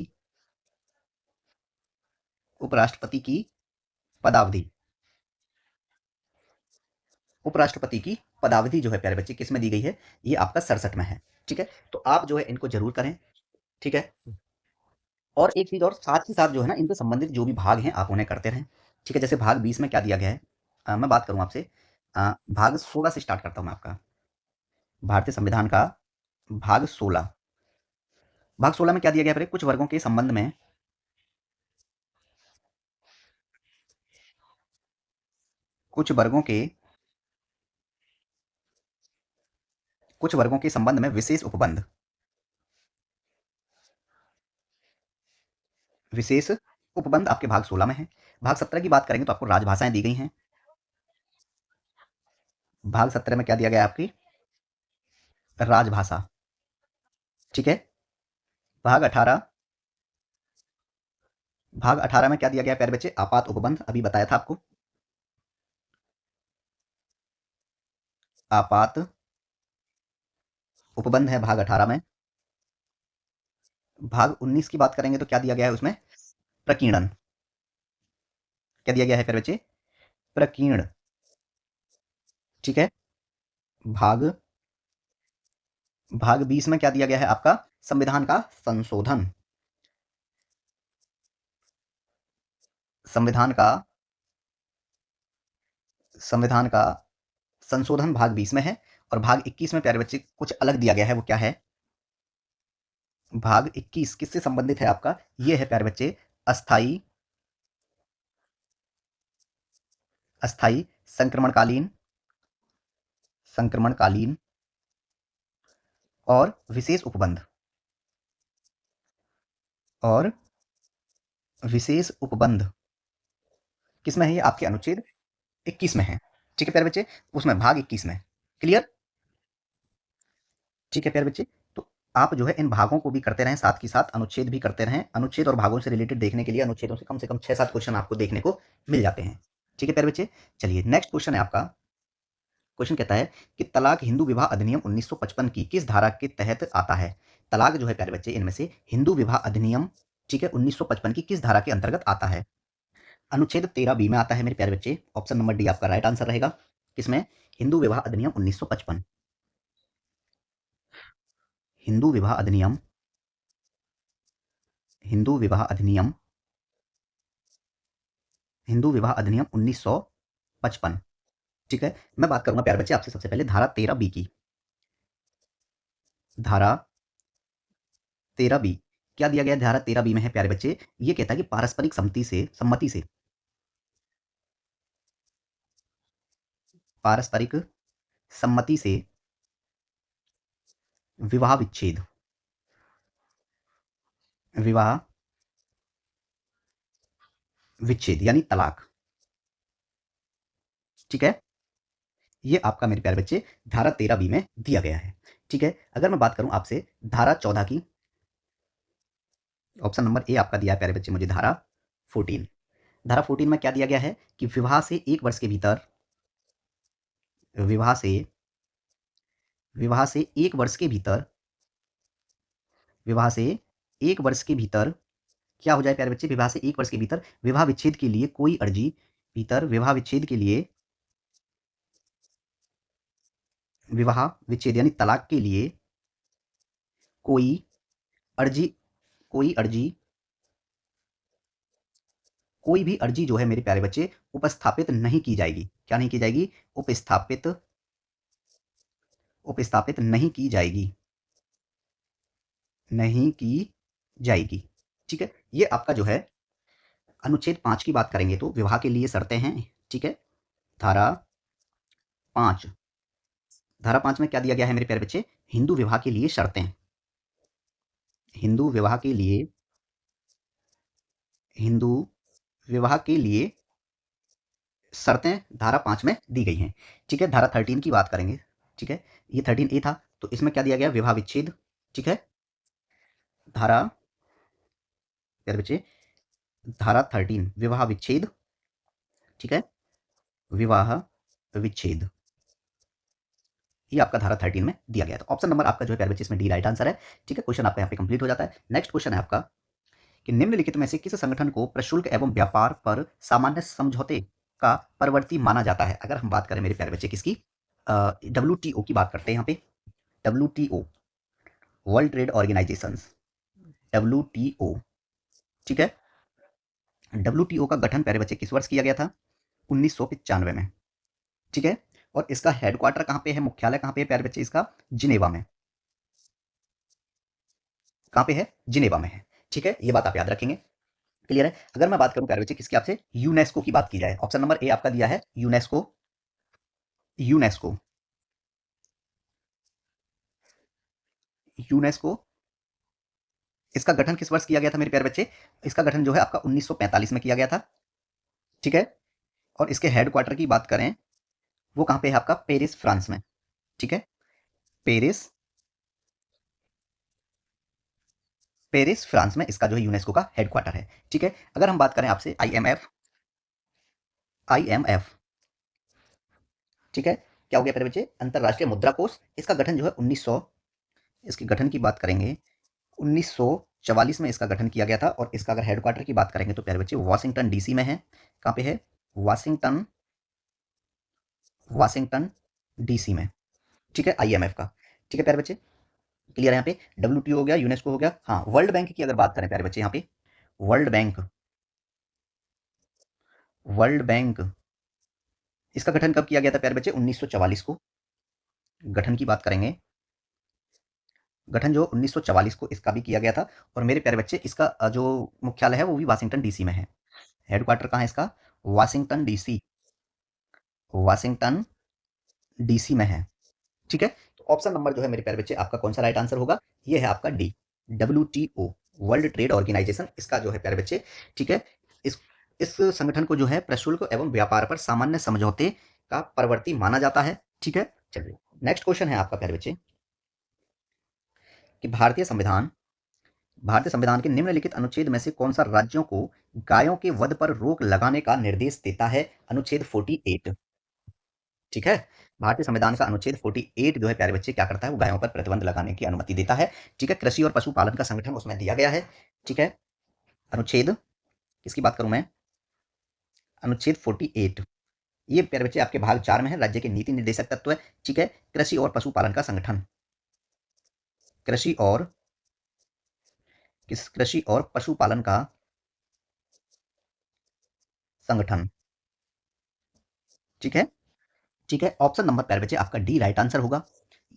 उपराष्ट्रपति की पदावधि, उपराष्ट्रपति की पदावधि जो है प्यारे बच्चे किस में दी गई है, ये आपका 67 में है। ठीक है, तो आप जो है इनको जरूर करें। ठीक है, और एक चीज और साथ ही साथ जो है ना, इनसे संबंधित जो भी भाग हैं आप उन्हें करते रहें। ठीक है, जैसे भाग 20 में क्या दिया गया है, मैं बात करूं आपसे, भाग 16 से स्टार्ट करता हूं मैं आपका, भारतीय संविधान का भाग 16। भाग 16 में क्या दिया गया है, कुछ वर्गों के संबंध में, कुछ वर्गों के कुछ वर्गों के संबंध में विशेष उपबंध, विशेष उपबंध आपके भाग 16 में है। भाग 17 की बात करेंगे तो आपको राजभाषाएं दी गई हैं। भाग 17 में क्या दिया गया है, आपकी राजभाषा। ठीक है, भाग 18 भाग 18 में क्या दिया गया है प्यारे बच्चे, आपात उपबंध, अभी बताया था आपको, आपात उपबंध है भाग 18 में। भाग 19 की बात करेंगे तो क्या दिया गया है उसमें, प्रकीर्णन, क्या दिया गया है प्यारे बच्चे, प्रकीर्ण। ठीक है, भाग भाग 20 में क्या दिया गया है आपका, संविधान का संशोधन, संविधान का संविधान का संशोधन भाग 20 में है। और भाग 21 में प्यारे बच्चे कुछ अलग दिया गया है, वो क्या है, भाग 21 किससे संबंधित है आपका, ये है प्यारे बच्चे अस्थाई अस्थाई संक्रमणकालीन संक्रमणकालीन और विशेष उपबंध, और विशेष उपबंध किसमें है, ये आपके अनुच्छेद 21 में है। ठीक है प्यारे बच्चे, उसमें भाग 21 में। क्लियर। ठीक है प्यारे बच्चे, तो आप जो है इन भागों को भी करते रहें, साथ ही साथ अनुच्छेद भी करते रहें। अनुच्छेद और भागों से रिलेटेड देखने के लिए अनुच्छेदों से कम 6-7 क्वेश्चन आपको देखने को मिल जाते हैं। ठीक है प्यारे बच्चे, चलिए नेक्स्ट क्वेश्चन है आपका। क्वेश्चन कहता है कि तलाक हिंदू विवाह अधिनियम 1955 की किस धारा के तहत आता है। तलाक जो है प्यारे बच्चे इनमें से हिंदू विवाह अधिनियम, ठीक है, 1955 की किस धारा के अंतर्गत आता है। अनुच्छेद 13 बी में आता है मेरे प्यारे बच्चे। ऑप्शन नंबर डी आपका राइट आंसर रहेगा। किसमें, हिंदू विवाह अधिनियम 1955, हिंदू विवाह अधिनियम, हिंदू विवाह अधिनियम, हिंदू विवाह अधिनियम 1955। ठीक है, मैं बात करूंगा प्यारे बच्चे आपसे सबसे पहले धारा 13 बी की। धारा 13 बी क्या दिया गया, धारा 13 बी में है प्यारे बच्चे, ये कहता है कि पारस्परिक सम्मति से पारस्परिक सम्मति से विवाह विच्छेद, विवाह विच्छेद यानी तलाक। ठीक है, ये आपका मेरे प्यारे बच्चे धारा 13 बी में दिया गया है। ठीक है, अगर मैं बात करूं आपसे धारा 14 की, ऑप्शन नंबर ए आपका दिया है प्यारे बच्चे मुझे धारा 14। धारा 14 में क्या दिया गया है कि विवाह से 1 वर्ष के भीतर, विवाह से विवाह से 1 वर्ष के भीतर, विवाह से 1 वर्ष के भीतर क्या हो जाए प्यारे बच्चे, विवाह से 1 वर्ष के भीतर विवाह विच्छेद के लिए कोई अर्जी, भीतर विवाह विच्छेद के लिए विवाह विच्छेद यानी तलाक के लिए कोई अर्जी कोई अर्जी कोई भी अर्जी जो है मेरे प्यारे बच्चे उपस्थापित नहीं की जाएगी। क्या नहीं की जाएगी? उपस्थापित उपस्थापित नहीं की जाएगी, नहीं की जाएगी। ठीक है, ये आपका जो है अनुच्छेद 5 की बात करेंगे तो विवाह के लिए शर्तें हैं। ठीक है, धारा 5 धारा 5 में क्या दिया गया है मेरे प्यारे बच्चे? हिंदू विवाह के लिए शर्तें। हिंदू विवाह के लिए हिंदू विवाह के लिए शर्तें धारा 5 में दी गई हैं। ठीक है, धारा 13 की बात करेंगे। ठीक है, ये 13 ए था, तो इसमें क्या दिया गया? विवाह विच्छेद। ठीक है, धारा प्यारे बच्चे धारा 13 विवाह विच्छेद। ठीक है, विवाह विच्छेद ये आपका धारा 13 में दिया गया था। ऑप्शन नंबर आपका जो है प्यारे बच्चे इसमें डी राइट आंसर है। ठीक है, क्वेश्चन आपका यहाँ पे कंप्लीट हो जाता है। नेक्स्ट क्वेश्चन है आपका कि निम्नलिखित में से किस संगठन को प्रशुल्क एवं व्यापार पर सामान्य समझौते का परवर्ती माना जाता है? अगर हम बात करें मेरे प्यारे बच्चे किसकी, WTO की बात करते हैं यहाँ पे। WTO World Trade Organization, WTO। ठीक है, WTO का गठन प्यारे बच्चे किस वर्ष किया गया था? 1995 में। ठीक है, और इसका हेडक्वार्टर कहाँ पे है, मुख्यालय कहाँ पे है प्यारे बच्चे इसका? जिनेवा में। कहाँ पे है? जिनेवा में है। ठीक है, ये बात आप याद रखेंगे। क्लियर है? अगर मैं बात करूं प्यारे बच्चे किसकी आपसे, यूनेस्को की बात की जाए, ऑप्शन नंबर ए आपका दिया है यूनेस्को। यूनेस्को यूनेस्को इसका गठन किस वर्ष किया गया था मेरे प्यारे बच्चे? इसका गठन जो है आपका 1945 में किया गया था। ठीक है, और इसके हेडक्वार्टर की बात करें वो कहां पे है आपका? पेरिस फ्रांस में। ठीक है, पेरिस पेरिस फ्रांस में इसका जो है यूनेस्को का हेडक्वार्टर है। ठीक है, अगर हम बात करें आपसे आईएमएफ, आईएमएफ ठीक है, क्या हो गया प्यारे बच्चे? अंतरराष्ट्रीय मुद्रा कोष। इसका गठन जो है 1900, इसके गठन की बात करेंगे 1944 में इसका गठन किया गया था, और इसका अगर हेडक्वार्टर की बात करेंगे तो प्यारे बच्चे वाशिंगटन डीसी में है। कहाँ पे है? वाशिंगटन वाशिंगटन डीसी में। ठीक है, आईएमएफ का। ठीक है प्यारे बच्चे, क्लियर है यहाँ पे? WTO हो गया, यूनेस्को हो गया। हाँ, वर्ल्ड बैंक की अगर बात करें प्यारे बच्चे यहाँ पे, वर्ल्ड बैंक वर्ल्ड बैंक इसका गठन कब किया गया था प्यारे बच्चे? 1944 को। गठन की बात करेंगे, गठन जो 1944 को इसका भी किया गया था, और मेरे प्यारे बच्चे इसका जो मुख्यालय है वो भी वाशिंगटन डीसी में है। हेडक्वार्टर कहाँ है इसका? वाशिंगटन डीसी, वाशिंगटन डीसी में है। ठीक है, तो ऑप्शन नंबर जो है मेरे प्यारे बच्चे आपका कौन सा राइट आंसर होगा? ये है आपका D, WTO World Trade Organization इसका जो है प्यारे बच्चे। ठीक है, इस संगठन को जो है प्रशुल्क एवं व्यापार पर सामान्य समझौते का परवर्ती माना जाता है। ठीक है, चलिए नेक्स्ट क्वेश्चन है आपका प्यारे बच्चे कि भारतीय संविधान के निम्नलिखित अनुच्छेद में से कौन सा राज्यों को गायों के वध पर रोक लगाने का निर्देश देता है? अनुच्छेद 48। ठीक है, भारतीय संविधान का अनुच्छेद 48 जो है प्यारे बच्चे क्या करता है? वो गायों पर प्रतिबंध लगाने की अनुमति देता है। ठीक है, कृषि और पशुपालन का संगठन उसमें दिया गया है। ठीक है, अनुच्छेद किसकी बात करूं मैं? अनुच्छेद 48। ये प्यारे बच्चे आपके भाग 4 में है, राज्य के नीति निर्देशक तत्व है। ठीक है, कृषि और पशुपालन का संगठन, कृषि और कृषि और पशुपालन का संगठन। ठीक है, ठीक है, ऑप्शन नंबर प्यारे बच्चे आपका डी राइट आंसर होगा।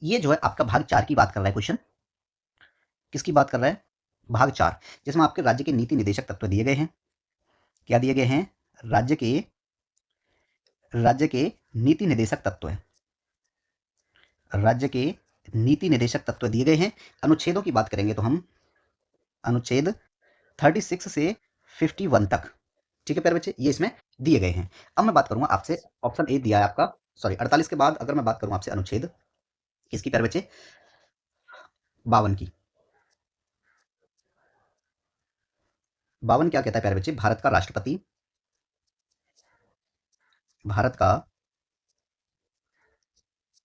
ये जो है आपका भाग 4 की बात कर रहा है क्वेश्चन। किसकी बात कर रहा है? भाग 4, जिसमें आपके राज्य के नीति निर्देशक तत्व दिए गए हैं। क्या दिए गए हैं? राज्य के नीति निर्देशक तत्व है, राज्य के नीति निर्देशक तत्व दिए गए हैं। अनुच्छेदों की बात करेंगे तो हम अनुच्छेद 36 से 51 तक। ठीक है प्यारे बच्चे, ये इसमें दिए गए हैं। अब मैं बात करूंगा आपसे, ऑप्शन ए दिया है आपका, सॉरी 48 के बाद अगर मैं बात करूं आपसे अनुच्छेद किसकी प्यारे बच्चे? 52 की। 52 क्या कहता है प्यारे बच्चे? भारत का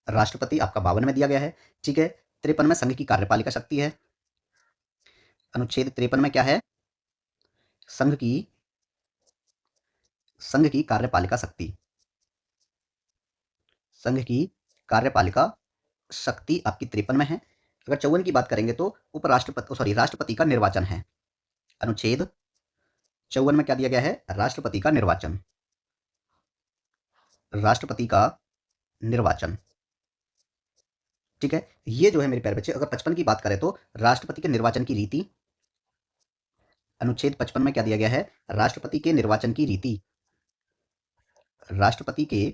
राष्ट्रपति आपका 52 में दिया गया है। ठीक है, 53 में संघ की कार्यपालिका शक्ति है। अनुच्छेद 53 में क्या है? संघ की संघ की कार्यपालिका शक्ति, संघ की कार्यपालिका शक्ति आपकी 53 में है। अगर 54 की बात करेंगे तो राष्ट्रपति का निर्वाचन है। अनुच्छेद 54 में क्या दिया गया है? राष्ट्रपति का निर्वाचन। राष्ट्रपति का निर्वाचन, ठीक है। ये जो है मेरे प्यारे बच्चे, अगर 55 की बात करें तो राष्ट्रपति के निर्वाचन की रीति, अनुच्छेद 55 में क्या दिया गया है? राष्ट्रपति के निर्वाचन की रीति, राष्ट्रपति के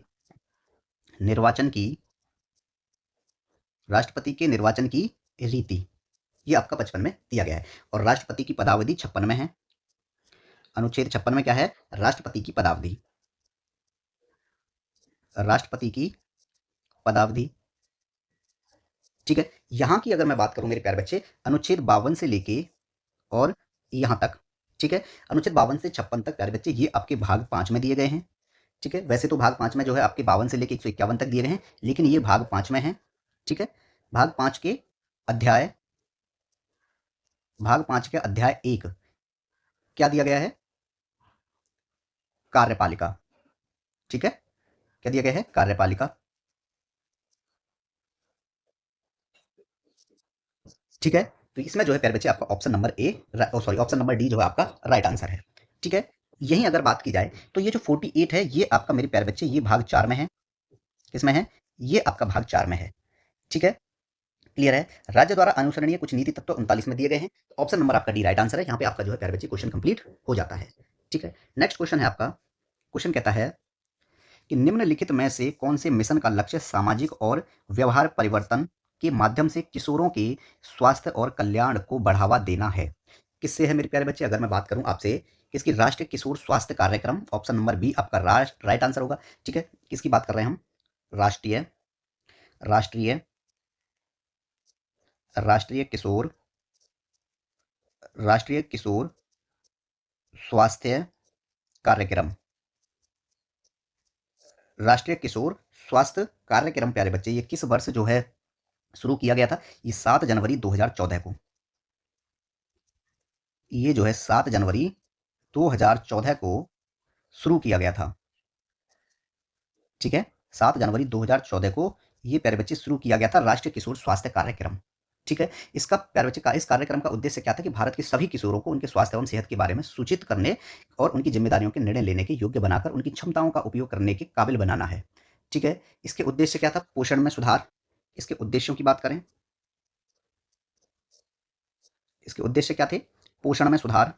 निर्वाचन की रीति, ये आपका 55 में दिया गया है। और राष्ट्रपति की पदावधि 56 में है। अनुच्छेद 56 में क्या है? राष्ट्रपति की पदावधि, राष्ट्रपति की पदावधि, ठीक है। यहां की अगर मैं बात करूं मेरे प्यारे बच्चे, अनुच्छेद 52 से लेके और यहां तक, ठीक है, अनुच्छेद 52 से 56 तक प्यारे बच्चे ये आपके भाग 5 में दिए गए हैं, ठीक है। वैसे तो भाग 5 में जो है आपके 52 से लेके 151 तक दिए गए हैं, लेकिन ये भाग 5 में है, ठीक है। भाग 5 के अध्याय 1 क्या दिया गया है? कार्यपालिका, ठीक है। क्या दिया गया है? कार्यपालिका, ठीक है। तो इसमें जो है प्यारे बच्चे आपका ऑप्शन नंबर डी जो है आपका राइट आंसर है, ठीक है। यही अगर बात की जाए तो ये जो 48 है ये आपका मेरे प्यारे बच्चे ये भाग 4 में है। किसमें है? ये आपका भाग 4 में है, ठीक है। क्लियर है? राज्य द्वारा अनुसरणीय कुछ नीति तत्व 39 में दिए गए हैं। तो ऑप्शन नंबर आपका डी राइट आंसर है। यहाँ पे आपका जो है प्यारे बच्चे क्वेश्चन कंप्लीट हो जाता है, ठीक है। नेक्स्ट क्वेश्चन है आपका, क्वेश्चन कहता है कि निम्नलिखित में से कौन से मिशन का लक्ष्य सामाजिक और व्यवहार परिवर्तन के माध्यम से किशोरों के स्वास्थ्य और कल्याण को बढ़ावा देना है? किससे है मेरे प्यारे बच्चे? अगर मैं बात करूं आपसे किसकी, राष्ट्रीय किशोर स्वास्थ्य कार्यक्रम, ऑप्शन नंबर बी आपका राइट आंसर होगा, ठीक है। किसकी बात कर रहे हैं हम? राष्ट्रीय राष्ट्रीय राष्ट्रीय किशोर स्वास्थ्य कार्यक्रम, राष्ट्रीय किशोर स्वास्थ्य कार्यक्रम प्यारे बच्चे ये किस वर्ष जो है शुरू किया गया था? ये 7 जनवरी 2014 को, ये जो है 7 जनवरी 2014 को शुरू किया गया था, ठीक है। 7 जनवरी 2014 को ये प्यारे बच्चे शुरू किया गया था राष्ट्रीय किशोर स्वास्थ्य कार्यक्रम, ठीक है। इसका प्यारे बच्चे का इस कार्यक्रम का उद्देश्य क्या था कि भारत के सभी किशोरों को उनके स्वास्थ्य एवं सेहत के बारे में सूचित करने और उनकी जिम्मेदारियों के निर्णय लेने के योग्य बनाकर उनकी क्षमताओं का उपयोग करने के काबिल बनाना है, ठीक है। इसके उद्देश्य क्या था? पोषण में सुधार। इसके उद्देश्यों की बात करें, इसके उद्देश्य क्या थे? पोषण में सुधार,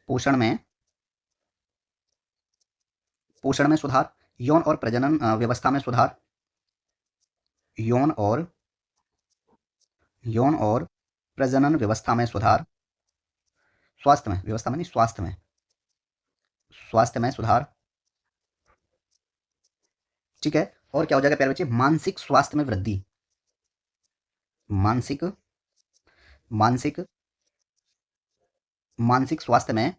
पोषण में सुधार, यौन और प्रजनन व्यवस्था में सुधार, यौन और प्रजनन व्यवस्था में सुधार, स्वास्थ्य में, व्यवस्था में नहीं, स्वास्थ्य में सुधार, ठीक है। और क्या हो जाएगा प्यारे बच्चे? मानसिक स्वास्थ्य में वृद्धि, मानसिक मानसिक मानसिक स्वास्थ्य में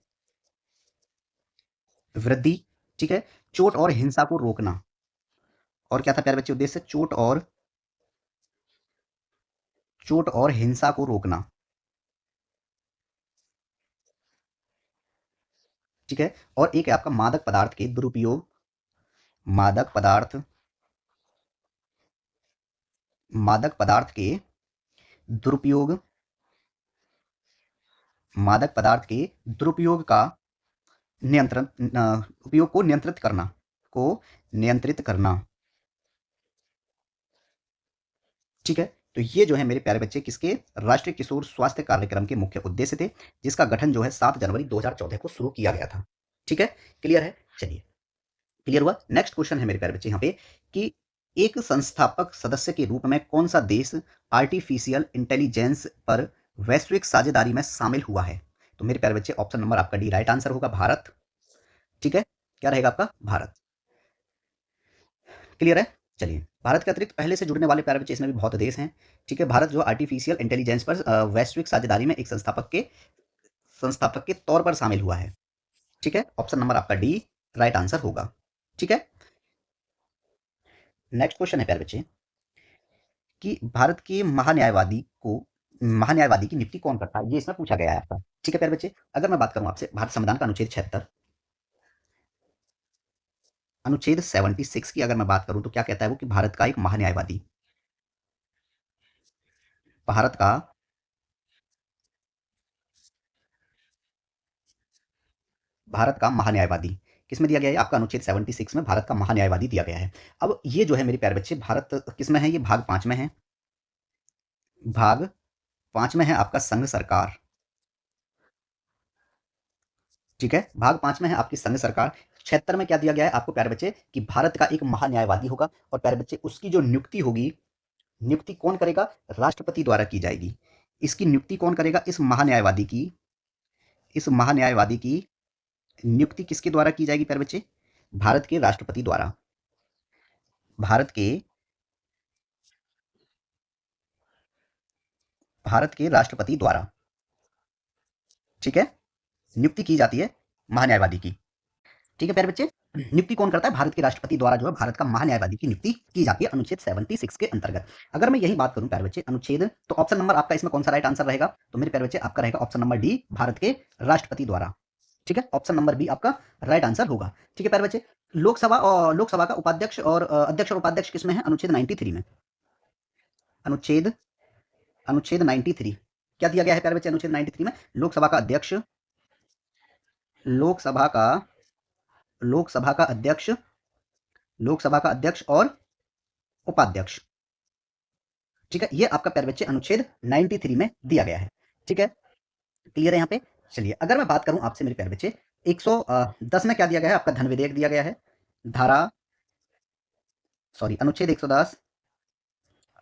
वृद्धि, ठीक है। चोट और हिंसा को रोकना। और क्या था प्यारे बच्चे उद्देश्य? चोट और हिंसा को रोकना, ठीक है। और एक है आपका मादक पदार्थ के दुरुपयोग, मादक पदार्थ मादक पदार्थ के दुरुपयोग, मादक पदार्थ के दुरुपयोग का नियंत्रण, उपयोग को नियंत्रित करना, ठीक है। तो ये जो है मेरे प्यारे बच्चे किसके? राष्ट्रीय किशोर स्वास्थ्य कार्यक्रम के मुख्य उद्देश्य थे, जिसका गठन जो है 7 जनवरी 2014 को शुरू किया गया था, ठीक है। क्लियर है? चलिए, क्लियर हुआ। नेक्स्ट क्वेश्चन है मेरे प्यारे बच्चे यहाँ पे कि एक संस्थापक सदस्य के रूप में कौन सा देश आर्टिफिशियल इंटेलिजेंस पर वैश्विक साझेदारी में शामिल हुआ है? तो मेरे प्यारे बच्चे ऑप्शन नंबर आपका डी राइट आंसर होगा, भारत, ठीक है। क्या रहेगा आपका? भारत। क्लियर है? चलिए, भारत के अतिरिक्त पहले से जुड़ने वाले प्यारे बच्चे इसमें भी बहुत देश हैं, ठीक है। भारत जो आर्टिफिशियल इंटेलिजेंस पर वैश्विक साझेदारी में एक संस्थापक के तौर पर शामिल हुआ है, ठीक है। ऑप्शन नंबर आपका डी राइट आंसर होगा, ठीक है। नेक्स्ट क्वेश्चन है प्यारे बच्चे कि भारत के महान्यायवादी की नियुक्ति कौन करता है? ये इसमें पूछा गया है आपका, ठीक है प्यारे बच्चे। अगर मैं बात करूं आपसे भारत संविधान का अनुच्छेद 76, अनुच्छेद 76 की अगर मैं बात करूं तो क्या कहता है वो कि भारत का एक महान्यायवादी, भारत का भारत का महान्यायवादी किसमें दिया गया है? आपका अनुच्छेद 76 में भारत का महान्यायवादी दिया गया है। अब ये जो है मेरे प्यारे बच्चे, भारत किसमें है? ये भाग 5 में है। भाग 5 में है आपका संघ सरकार, ठीक है? भाग 5 में है आपकी संघ सरकार। 76 में क्या दिया गया है आपको प्यारे बच्चे कि भारत का एक महान्यायवादी होगा और प्यारे बच्चे उसकी जो नियुक्ति होगी, नियुक्ति कौन करेगा? राष्ट्रपति द्वारा की जाएगी। इसकी नियुक्ति कौन करेगा? इस महान्यायवादी की नियुक्ति किसके द्वारा की जाएगी प्यारे बच्चे? भारत के राष्ट्रपति द्वारा। भारत के राष्ट्रपति द्वारा, ठीक है? नियुक्ति की जाती है महान्यायवादी की, ठीक है प्यारे बच्चे? नियुक्ति कौन करता है? भारत के राष्ट्रपति द्वारा जो है भारत का महान्यायवादी की नियुक्ति की जाती है अनुच्छेद 76 के अंतर्गत। अगर मैं यही बात करूं प्यारे बच्चे, अनुच्छेद, तो ऑप्शन नंबर आपका इसमें कौन सा राइट आंसर रहेगा? तो मेरे प्यारे बच्चे आपका रहेगा ऑप्शन नंबर डी, भारत के राष्ट्रपति द्वारा, ठीक है? ऑप्शन नंबर बी आपका राइट आंसर होगा, ठीक है प्यारे बच्चे? लोकसभा का उपाध्यक्ष और अध्यक्ष और उपाध्यक्ष किसमें है? अनुच्छेद 93 में। अनुच्छेद 93 क्या दिया गया है प्यारे बच्चे? अनुच्छेद 93 में लोकसभा का अध्यक्ष, लोकसभा का अध्यक्ष, लोकसभा का अध्यक्ष और उपाध्यक्ष, ठीक है? ये आपका प्यारे बच्चे अनुच्छेद 93 में दिया गया है, ठीक है? क्लियर है यहाँ पे? चलिए अगर मैं बात करूं आपसे मेरे प्यारे बच्चे, 110 में क्या दिया गया है? आपका धन विधेयक दिया गया है। अनुच्छेद 110,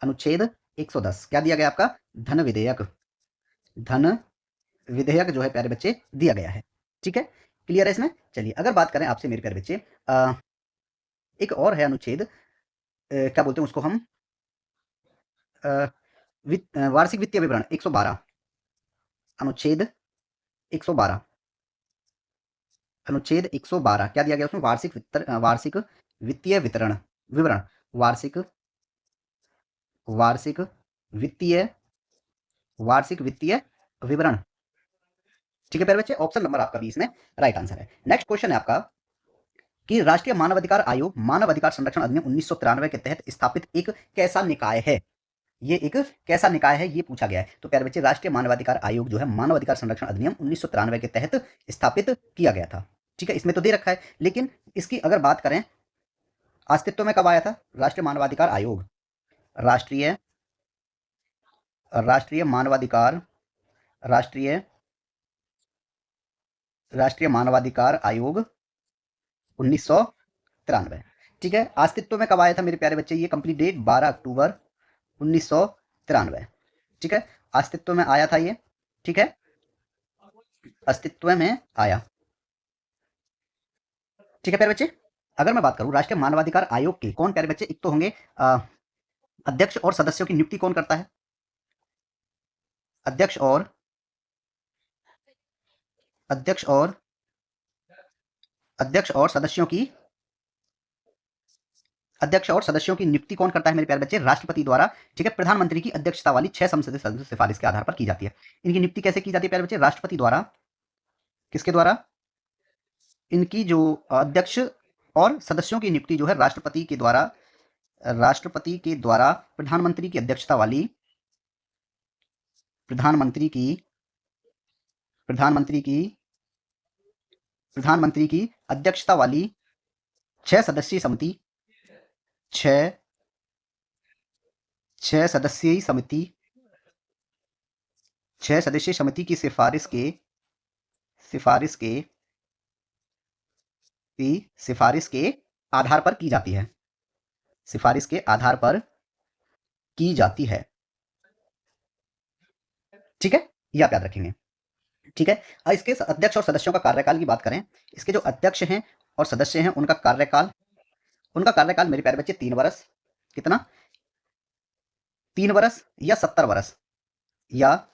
अनुच्छेद 110 क्या दिया गया आपका? धन विधेयक, धन विधेयक जो है प्यारे बच्चे दिया गया है, ठीक है? क्लियर है इसमें? चलिए अगर बात करें आपसे मेरे प्यारे बच्चे, एक और है अनुच्छेद, क्या बोलते हैं उसको हम, वार्षिक वित्तीय विवरण 112, अनुच्छेद 112, अनुच्छेद 112 क्या दिया गया उसमें? वार्षिक वित्तीय विवरण, वार्षिक वित्तीय विवरण, ठीक है प्यारे बच्चे? ऑप्शन नंबर आपका बी इसमें राइट आंसर है। नेक्स्ट क्वेश्चन है आपका कि राष्ट्रीय मानवाधिकार आयोग मानव अधिकार संरक्षण अधिनियम 1993 के तहत स्थापित एक कैसा निकाय है? ये एक कैसा निकाय है, ये पूछा गया है। तो प्यारे बच्चे राष्ट्रीय मानवाधिकार आयोग जो है मानव अधिकार संरक्षण अधिनियम 1993 के तहत स्थापित किया गया था, ठीक है? इसमें तो दे रखा है, लेकिन इसकी अगर बात करें अस्तित्व में कब आया था राष्ट्रीय मानवाधिकार आयोग? राष्ट्रीय मानवाधिकार आयोग 1993, ठीक है? अस्तित्व में कब आया था मेरे प्यारे बच्चे? ये कंप्लीट डेट 12 अक्टूबर 1993, ठीक है? अस्तित्व में आया था ये, ठीक है? अस्तित्व में आया, ठीक है प्यारे बच्चे? अगर मैं बात करूं राष्ट्रीय मानवाधिकार आयोग के कौन प्यारे बच्चे, एक तो होंगे अध्यक्ष और सदस्यों की नियुक्ति कौन करता है? अध्यक्ष और सदस्यों की नियुक्ति कौन करता है मेरे प्यारे बच्चे? राष्ट्रपति द्वारा, ठीक है? प्रधानमंत्री की अध्यक्षता वाली 6 संसदीय सदस्य सिफारिश के आधार पर की जाती है। इनकी नियुक्ति कैसे की जाती है प्यारे बच्चे? राष्ट्रपति द्वारा। किसके द्वारा? इनकी जो अध्यक्ष और सदस्यों की नियुक्ति जो है राष्ट्रपति के द्वारा, प्रधानमंत्री की अध्यक्षता वाली, प्रधानमंत्री की अध्यक्षता वाली 6 सदस्यीय समिति की सिफारिश के आधार पर की जाती है, सिफारिश के आधार पर की जाती है, ठीक है? ये आप याद रखेंगे, ठीक है? इसके अध्यक्ष और सदस्यों का कार्यकाल की बात करें, इसके जो अध्यक्ष हैं और सदस्य हैं उनका कार्यकाल मेरे प्यारे बच्चे 3 वर्ष, कितना? 3 वर्ष या 70 वर्ष, या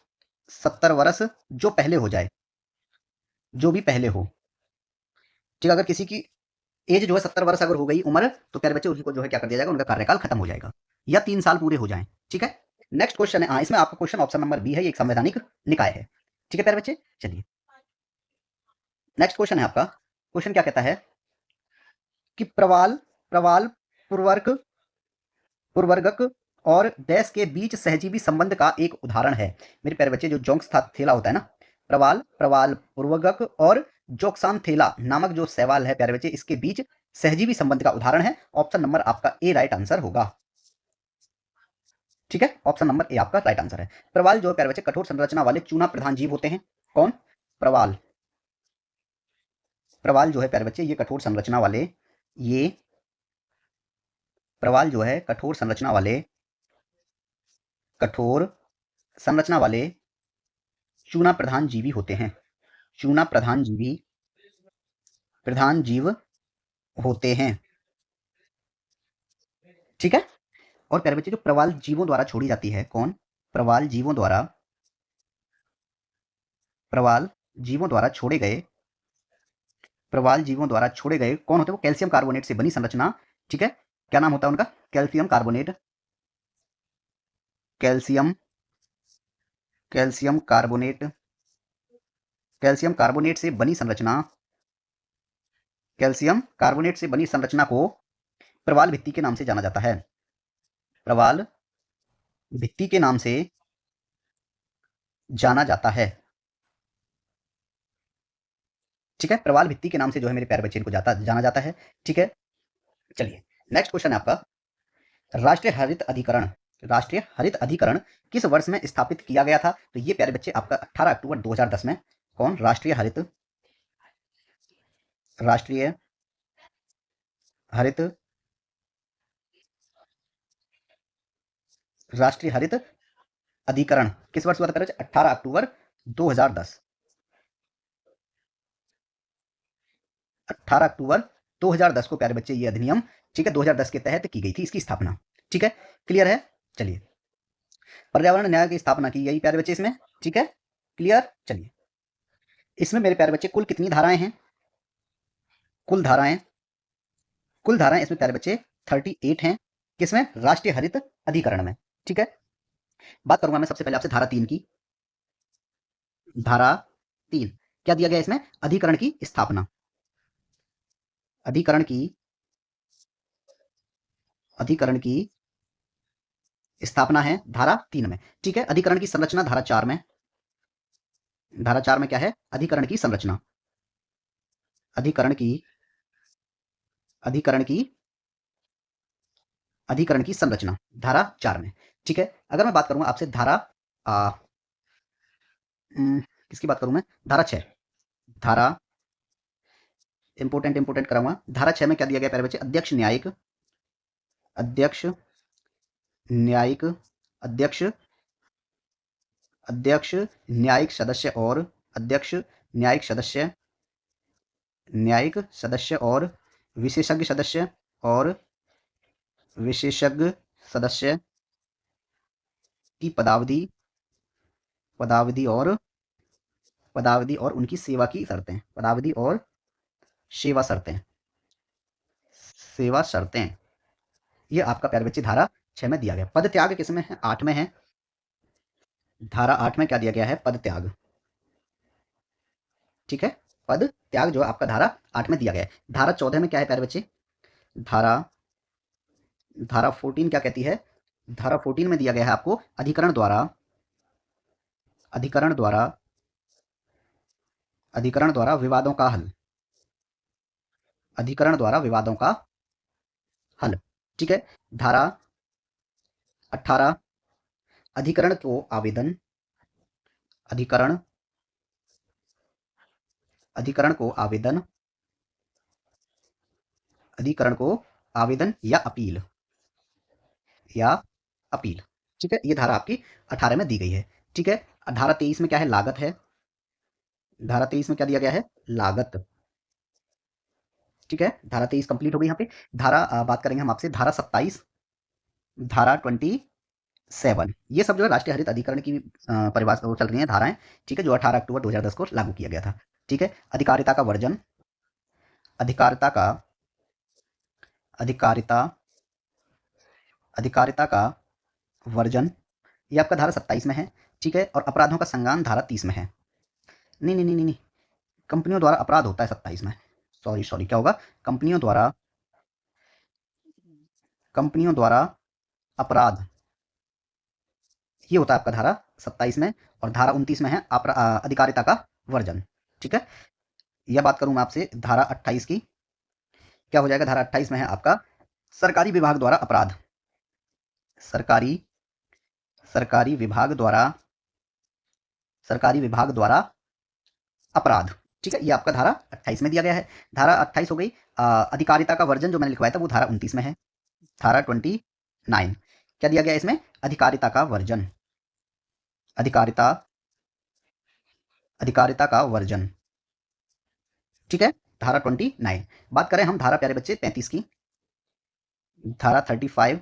70 वर्ष जो पहले हो जाए, जो भी पहले हो, ठीक है? अगर किसी की एज जो है 70 वर्ष अगर हो गई उम्र, तो प्यारे बच्चे उनको जो है क्या कर दिया जाएगा? उनका कार्यकाल खत्म हो जाएगा, या 3 साल पूरे हो जाएं, ठीक है? नेक्स्ट क्वेश्चन है, हाँ इसमें आपका क्वेश्चन ऑप्शन नंबर बी है, ये एक संवैधानिक निकाय है, ठीक है प्यारे बच्चे? चलिए नेक्स्ट क्वेश्चन है आपका, क्वेश्चन क्या कहता है कि प्रवाल, प्रवाल, पूर्वर्ग, पूर्वर्गक और देश के बीच सहजीवी संबंध का एक उदाहरण है। मेरे प्यारे बच्चे, जो जोंक्स-थेला होता है ना, प्रवाल, प्रवाल पूर्वगक और जोक्सानथेला नामक जो शैवाल है प्यारे बच्चे, इसके बीच सहजीवी संबंध का उदाहरण है। ऑप्शन नंबर आपका ए राइट आंसर होगा। ठीक है, ऑप्शन नंबर ए आपका राइट आंसर है। प्रवाल जो है प्यारे बच्चे कठोर संरचना वाले चूना प्रधान जीव होते हैं। कौन? प्रवाल। प्रवाल जो है प्यारे बच्चे, ये कठोर संरचना वाले, ये प्रवाल जो है कठोर संरचना वाले चूना प्रधान जीवी होते हैं। चूना प्रधान जीव होते हैं। ठीक है। और प्यारे बच्चे, जो प्रवाल जीवों द्वारा छोड़ी जाती है, कौन? प्रवाल जीवों द्वारा, प्रवाल जीवों द्वारा छोड़े गए, प्रवाल जीवों द्वारा छोड़े गए कौन होते हैं? वो कैल्शियम कार्बोनेट से बनी संरचना। ठीक है, क्या नाम होता है उनका? Calcium carbonate, calcium, calcium carbonate, calcium carbonate से बनी संरचना, कैल्शियम कार्बोनेट से बनी संरचना को प्रवाल भित्ति के नाम से जाना जाता है। प्रवाल भित्ति के नाम से जाना जाता है। ठीक है, प्रवाल भित्ति के नाम से जो है मेरे प्यारे बच्चे इनको जाना जाता है। ठीक है, चलिए नेक्स्ट क्वेश्चन है आपका। राष्ट्रीय हरित अधिकरण, राष्ट्रीय हरित अधिकरण किस वर्ष में स्थापित किया गया था? तो ये प्यारे बच्चे आपका 18 अक्टूबर 2010 में। कौन? राष्ट्रीय हरित, राष्ट्रीय हरित, राष्ट्रीय हरित अधिकरण किस वर्ष हुआ था? 18 अक्टूबर 2010। 18 अक्टूबर 2010 को प्यारे बच्चे ये अधिनियम, ठीक है, 2010 के तहत की गई थी इसकी स्थापना। ठीक है, क्लियर है? चलिए, पर्यावरण न्याय की स्थापना की गई प्यारे बच्चे इसमें। ठीक है, क्लियर? चलिए, इसमें मेरे प्यारे बच्चे कुल कितनी धाराएं हैं? कुल धाराएं, कुल धाराएं इसमें प्यारे बच्चे 38 हैं। किसमें? राष्ट्रीय हरित अधिकरण में। ठीक है, बात करूंगा मैं सबसे पहले आपसे धारा 3 की। धारा 3 क्या दिया गया इसमें? अधिकरण की स्थापना, अधिकरण की, अधिकरण की स्थापना है धारा 3 में। ठीक है, अधिकरण की संरचना धारा 4 में। धारा 4 में क्या है? अधिकरण की संरचना, अधिकरण की, अधिकरण की, अधिकरण की संरचना धारा 4 में। ठीक है, अगर मैं बात करूंगा आपसे धारा किसकी बात करूं मैं? धारा 6, धारा इंपोर्टेंट कराऊंगा। धारा 6 में क्या दिया गया प्यारे बच्चे? अध्यक्ष न्यायिक, अध्यक्ष न्यायिक, अध्यक्ष, अध्यक्ष न्यायिक सदस्य और अध्यक्ष न्यायिक सदस्य, न्यायिक सदस्य और विशेषज्ञ सदस्य, और विशेषज्ञ सदस्य की पदावधि, पदावधि और, पदावधि और उनकी सेवा की शर्तें, पदावधि और सेवा शर्तें, सेवा शर्तें, ये आपका प्यारे बच्चे धारा 6 में दिया गया। पद त्याग किसमें है? 8 में है। धारा 8 में क्या दिया गया है? पद त्याग। ठीक है, पद त्याग जो आपका धारा 8 में दिया गया है। धारा 14 में क्या है प्यारे बच्चे? धारा, धारा 14 क्या कहती है? धारा 14 में दिया गया है आपको अधिकरण द्वारा, अधिकरण द्वारा, अधिकरण द्वारा विवादों का हल, अधिकरण द्वारा विवादों का हल। ठीक है, धारा 18 अधिकरण को आवेदन, अधिकरण, अधिकरण को आवेदन, अधिकरण को आवेदन या अपील, या अपील। ठीक है, ये धारा आपकी 18 में दी गई है। ठीक है, धारा 23 में क्या है? लागत है। धारा 23 में क्या दिया गया है? लागत। ठीक है, धारा 23 कंप्लीट हो गई यहाँ पे। धारा बात करेंगे हम आपसे धारा 27, धारा 27, ये सब जो है राष्ट्रीय हरित अधिकरण की परिभाषा वो चल रही है धाराएं। ठीक है, जो 18 अक्टूबर 2010 को लागू किया गया था। ठीक है, अधिकारिता का वर्जन, अधिकारिता का, अधिकारिता, अधिकारिता का वर्जन, ये आपका धारा 27 में है। ठीक है, और अपराधों का संज्ञान धारा 30 में है। नहीं, कंपनियों द्वारा अपराध होता है 27 में। सॉरी, क्या होगा? कंपनियों द्वारा, कंपनियों द्वारा अपराध, ये होता है आपका धारा 27 में, और धारा 29 में है अधिकारिता का वर्जन। ठीक है, यह बात करूं मैं आपसे धारा 28 की, क्या हो जाएगा? धारा 28 में है आपका सरकारी विभाग द्वारा अपराध, सरकारी सरकारी विभाग द्वारा सरकारी विभाग द्वारा अपराध। ठीक है, ये आपका धारा 28 में दिया गया है। धारा 28 हो गई। अधिकारिता का वर्जन जो मैंने लिखवाया था वो धारा 29 में है। धारा 29 क्या दिया गया इसमें? अधिकारिता का वर्जन, अधिकारिता अधिकारिता का वर्जन। ठीक है, धारा 29। बात करें हम धारा प्यारे बच्चे 35 की, धारा 35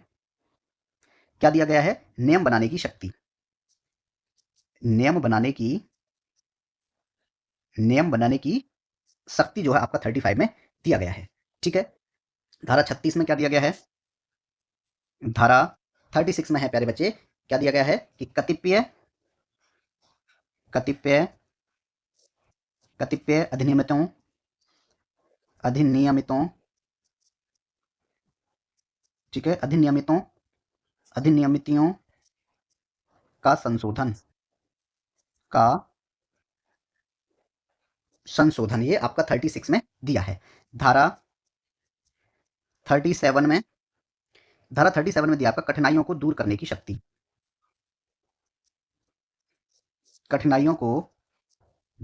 क्या दिया गया है? नियम बनाने की शक्ति, नियम बनाने की शक्ति जो है आपका 35 में दिया गया है। ठीक है, धारा 36 में क्या दिया गया है? धारा 36 में है प्यारे बच्चे, क्या दिया गया है कि कतिपय कतिपय कतिपय अधिनियमितों ठीक है, अधिनियमितियों का संशोधन ये आपका 36 में दिया है। धारा 37 में दिया आपका कठिनाइयों को दूर करने की शक्ति, कठिनाइयों को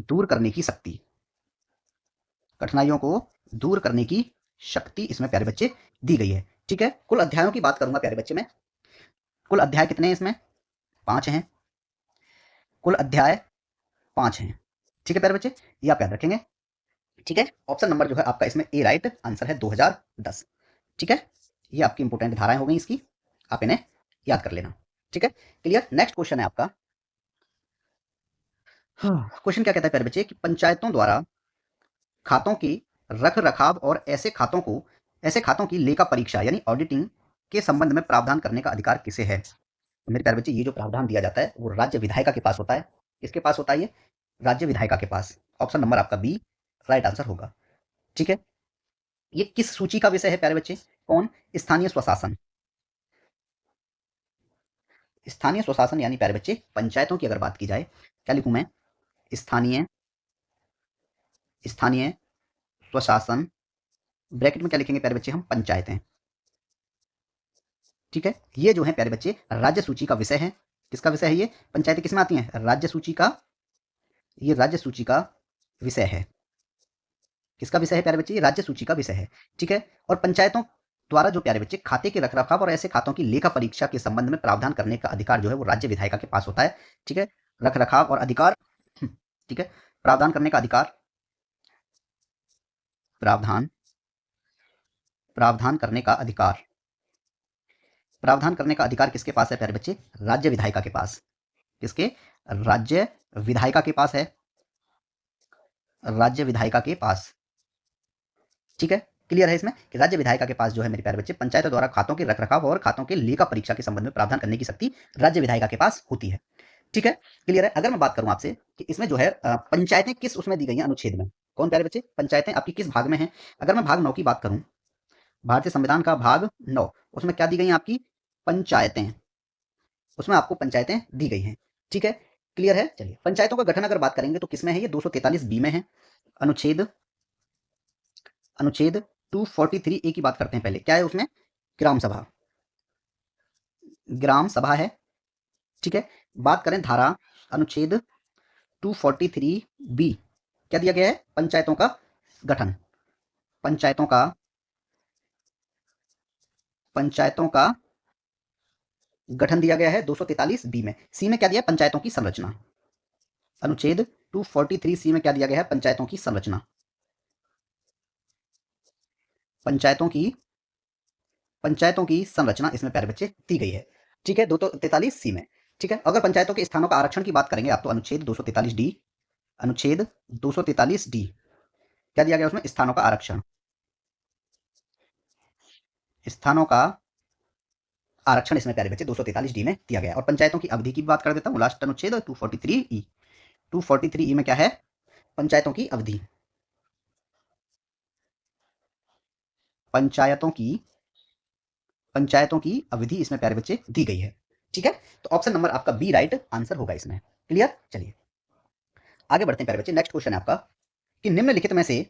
दूर करने की शक्ति, कठिनाइयों को दूर करने की शक्ति इसमें प्यारे बच्चे दी गई है। ठीक है, कुल अध्यायों की बात करूंगा प्यारे बच्चे में, कुल अध्याय कितने हैं इसमें? 5 हैं, कुल अध्याय 5 हैं। ठीक है प्यारे बच्चे, ये आप याद रखेंगे। ठीक है, ऑप्शन नंबर जो है आपका इसमें ए राइट आंसर है 2010। ठीक है, ये आपकी इंपोर्टेंट धाराएं हो गई इसकी, आप इन्हें याद कर लेना। ठीक है, क्लियर। नेक्स्ट क्वेश्चन है आपका, क्वेश्चन क्या कहता है प्यारे बच्चे कि पंचायतों द्वारा खातों की रख रखाव और ऐसे खातों की लेखा परीक्षा यानी ऑडिटिंग के संबंध में प्रावधान करने का अधिकार किसे है? तो मेरे प्यारे बच्चे, ये जो प्रावधान दिया जाता है वो राज्य विधायिका के पास होता है। किसके पास होता है ये? राज्य विधायिका के पास। ऑप्शन नंबर आपका बी राइट आंसर होगा। ठीक है, ये किस सूची का विषय है प्यारे बच्चे? कौन? स्थानीय स्वशासन। स्थानीय स्वशासन यानी प्यारे बच्चे पंचायतों की अगर बात की जाए, क्या लिखूं मैं? स्थानीय स्थानीय स्वशासन, ब्रैकेट में क्या लिखेंगे प्यारे बच्चे हम? पंचायतें। ठीक है, ये जो है प्यारे बच्चे राज्य सूची का विषय है। किसका विषय है ये? पंचायतें किसमें आती हैं? राज्य सूची का, ये राज्य सूची का विषय है। किसका विषय है प्यारे बच्चे? ये राज्य सूची का विषय है। ठीक है, और पंचायतों द्वारा जो प्यारे बच्चे खाते के रखरखाव और ऐसे खातों की लेखा परीक्षा के संबंध में प्रावधान करने का अधिकार जो है वो राज्य विधायिका के पास होता है। ठीक है, रखरखाव और अधिकार, ठीक है, प्रावधान करने का अधिकार, प्रावधान प्रावधान करने का अधिकार, प्रावधान करने का अधिकार किसके पास है प्यारे बच्चे? राज्य विधायिका के पास। किसके? राज्य विधायिका के पास है, राज्य विधायिका के पास। ठीक है, क्लियर है इसमें कि राज्य विधायिका के पास जो है मेरे प्यारे बच्चे पंचायतों द्वारा खातों के रखरखाव और खातों के लेखा परीक्षा के संबंध में प्रावधान करने की शक्ति राज्य विधायिका के पास होती है। ठीक है, क्लियर है। अगर मैं बात करूं आपसे कि इसमें जो है पंचायतें किस उसमें दी गई हैं? अनुच्छेद में। कौन प्यारे बच्चे? पंचायतें आपकी किस भाग में हैं? अगर मैं भाग 9 की बात करूं, भारतीय संविधान का भाग 9, उसमें क्या दी गई हैं आपकी? पंचायतें। उसमें आपको पंचायतें दी गई हैं। ठीक है, क्लियर है। चलिए, पंचायतों का गठन अगर बात करेंगे तो किसमें है? ये 243 बी में है। अनुच्छेद अनुच्छेद 243 ए की बात करते हैं पहले। क्या है उसमें? ग्राम सभा, ग्राम सभा है। ठीक है, बात करें धारा, अनुच्छेद 243 बी क्या दिया गया है? पंचायतों का गठन, पंचायतों का गठन दिया गया है 243 बी में। सी में क्या दिया? पंचायतों की संरचना। अनुच्छेद 243 सी में क्या दिया गया है? पंचायतों की संरचना, पंचायतों की संरचना इसमें प्यारे बच्चे दी गई है। ठीक है, 243 सी में। ठीक है, अगर पंचायतों के स्थानों का आरक्षण की बात करेंगे आप तो अनुच्छेद 243 डी, अनुच्छेद 243 डी क्या दिया गया उसमें? स्थानों का आरक्षण, स्थानों का आरक्षण इसमें प्यारे बच्चे 243 डी में दिया गया। और पंचायतों की अवधि की बात कर देता हूं, लास्ट अनुच्छेद 243 ई, 243 ई में क्या है? पंचायतों की अवधि, पंचायतों की पंचायतों की अवधि इसमें प्यारे बच्चे दी गई है। ठीक है, तो ऑप्शन नंबर आपका बी राइट आंसर होगा इसमें। क्लियर, चलिए आगे बढ़ते हैं प्यारे बच्चे। नेक्स्ट क्वेश्चन है आपका कि निम्नलिखित में से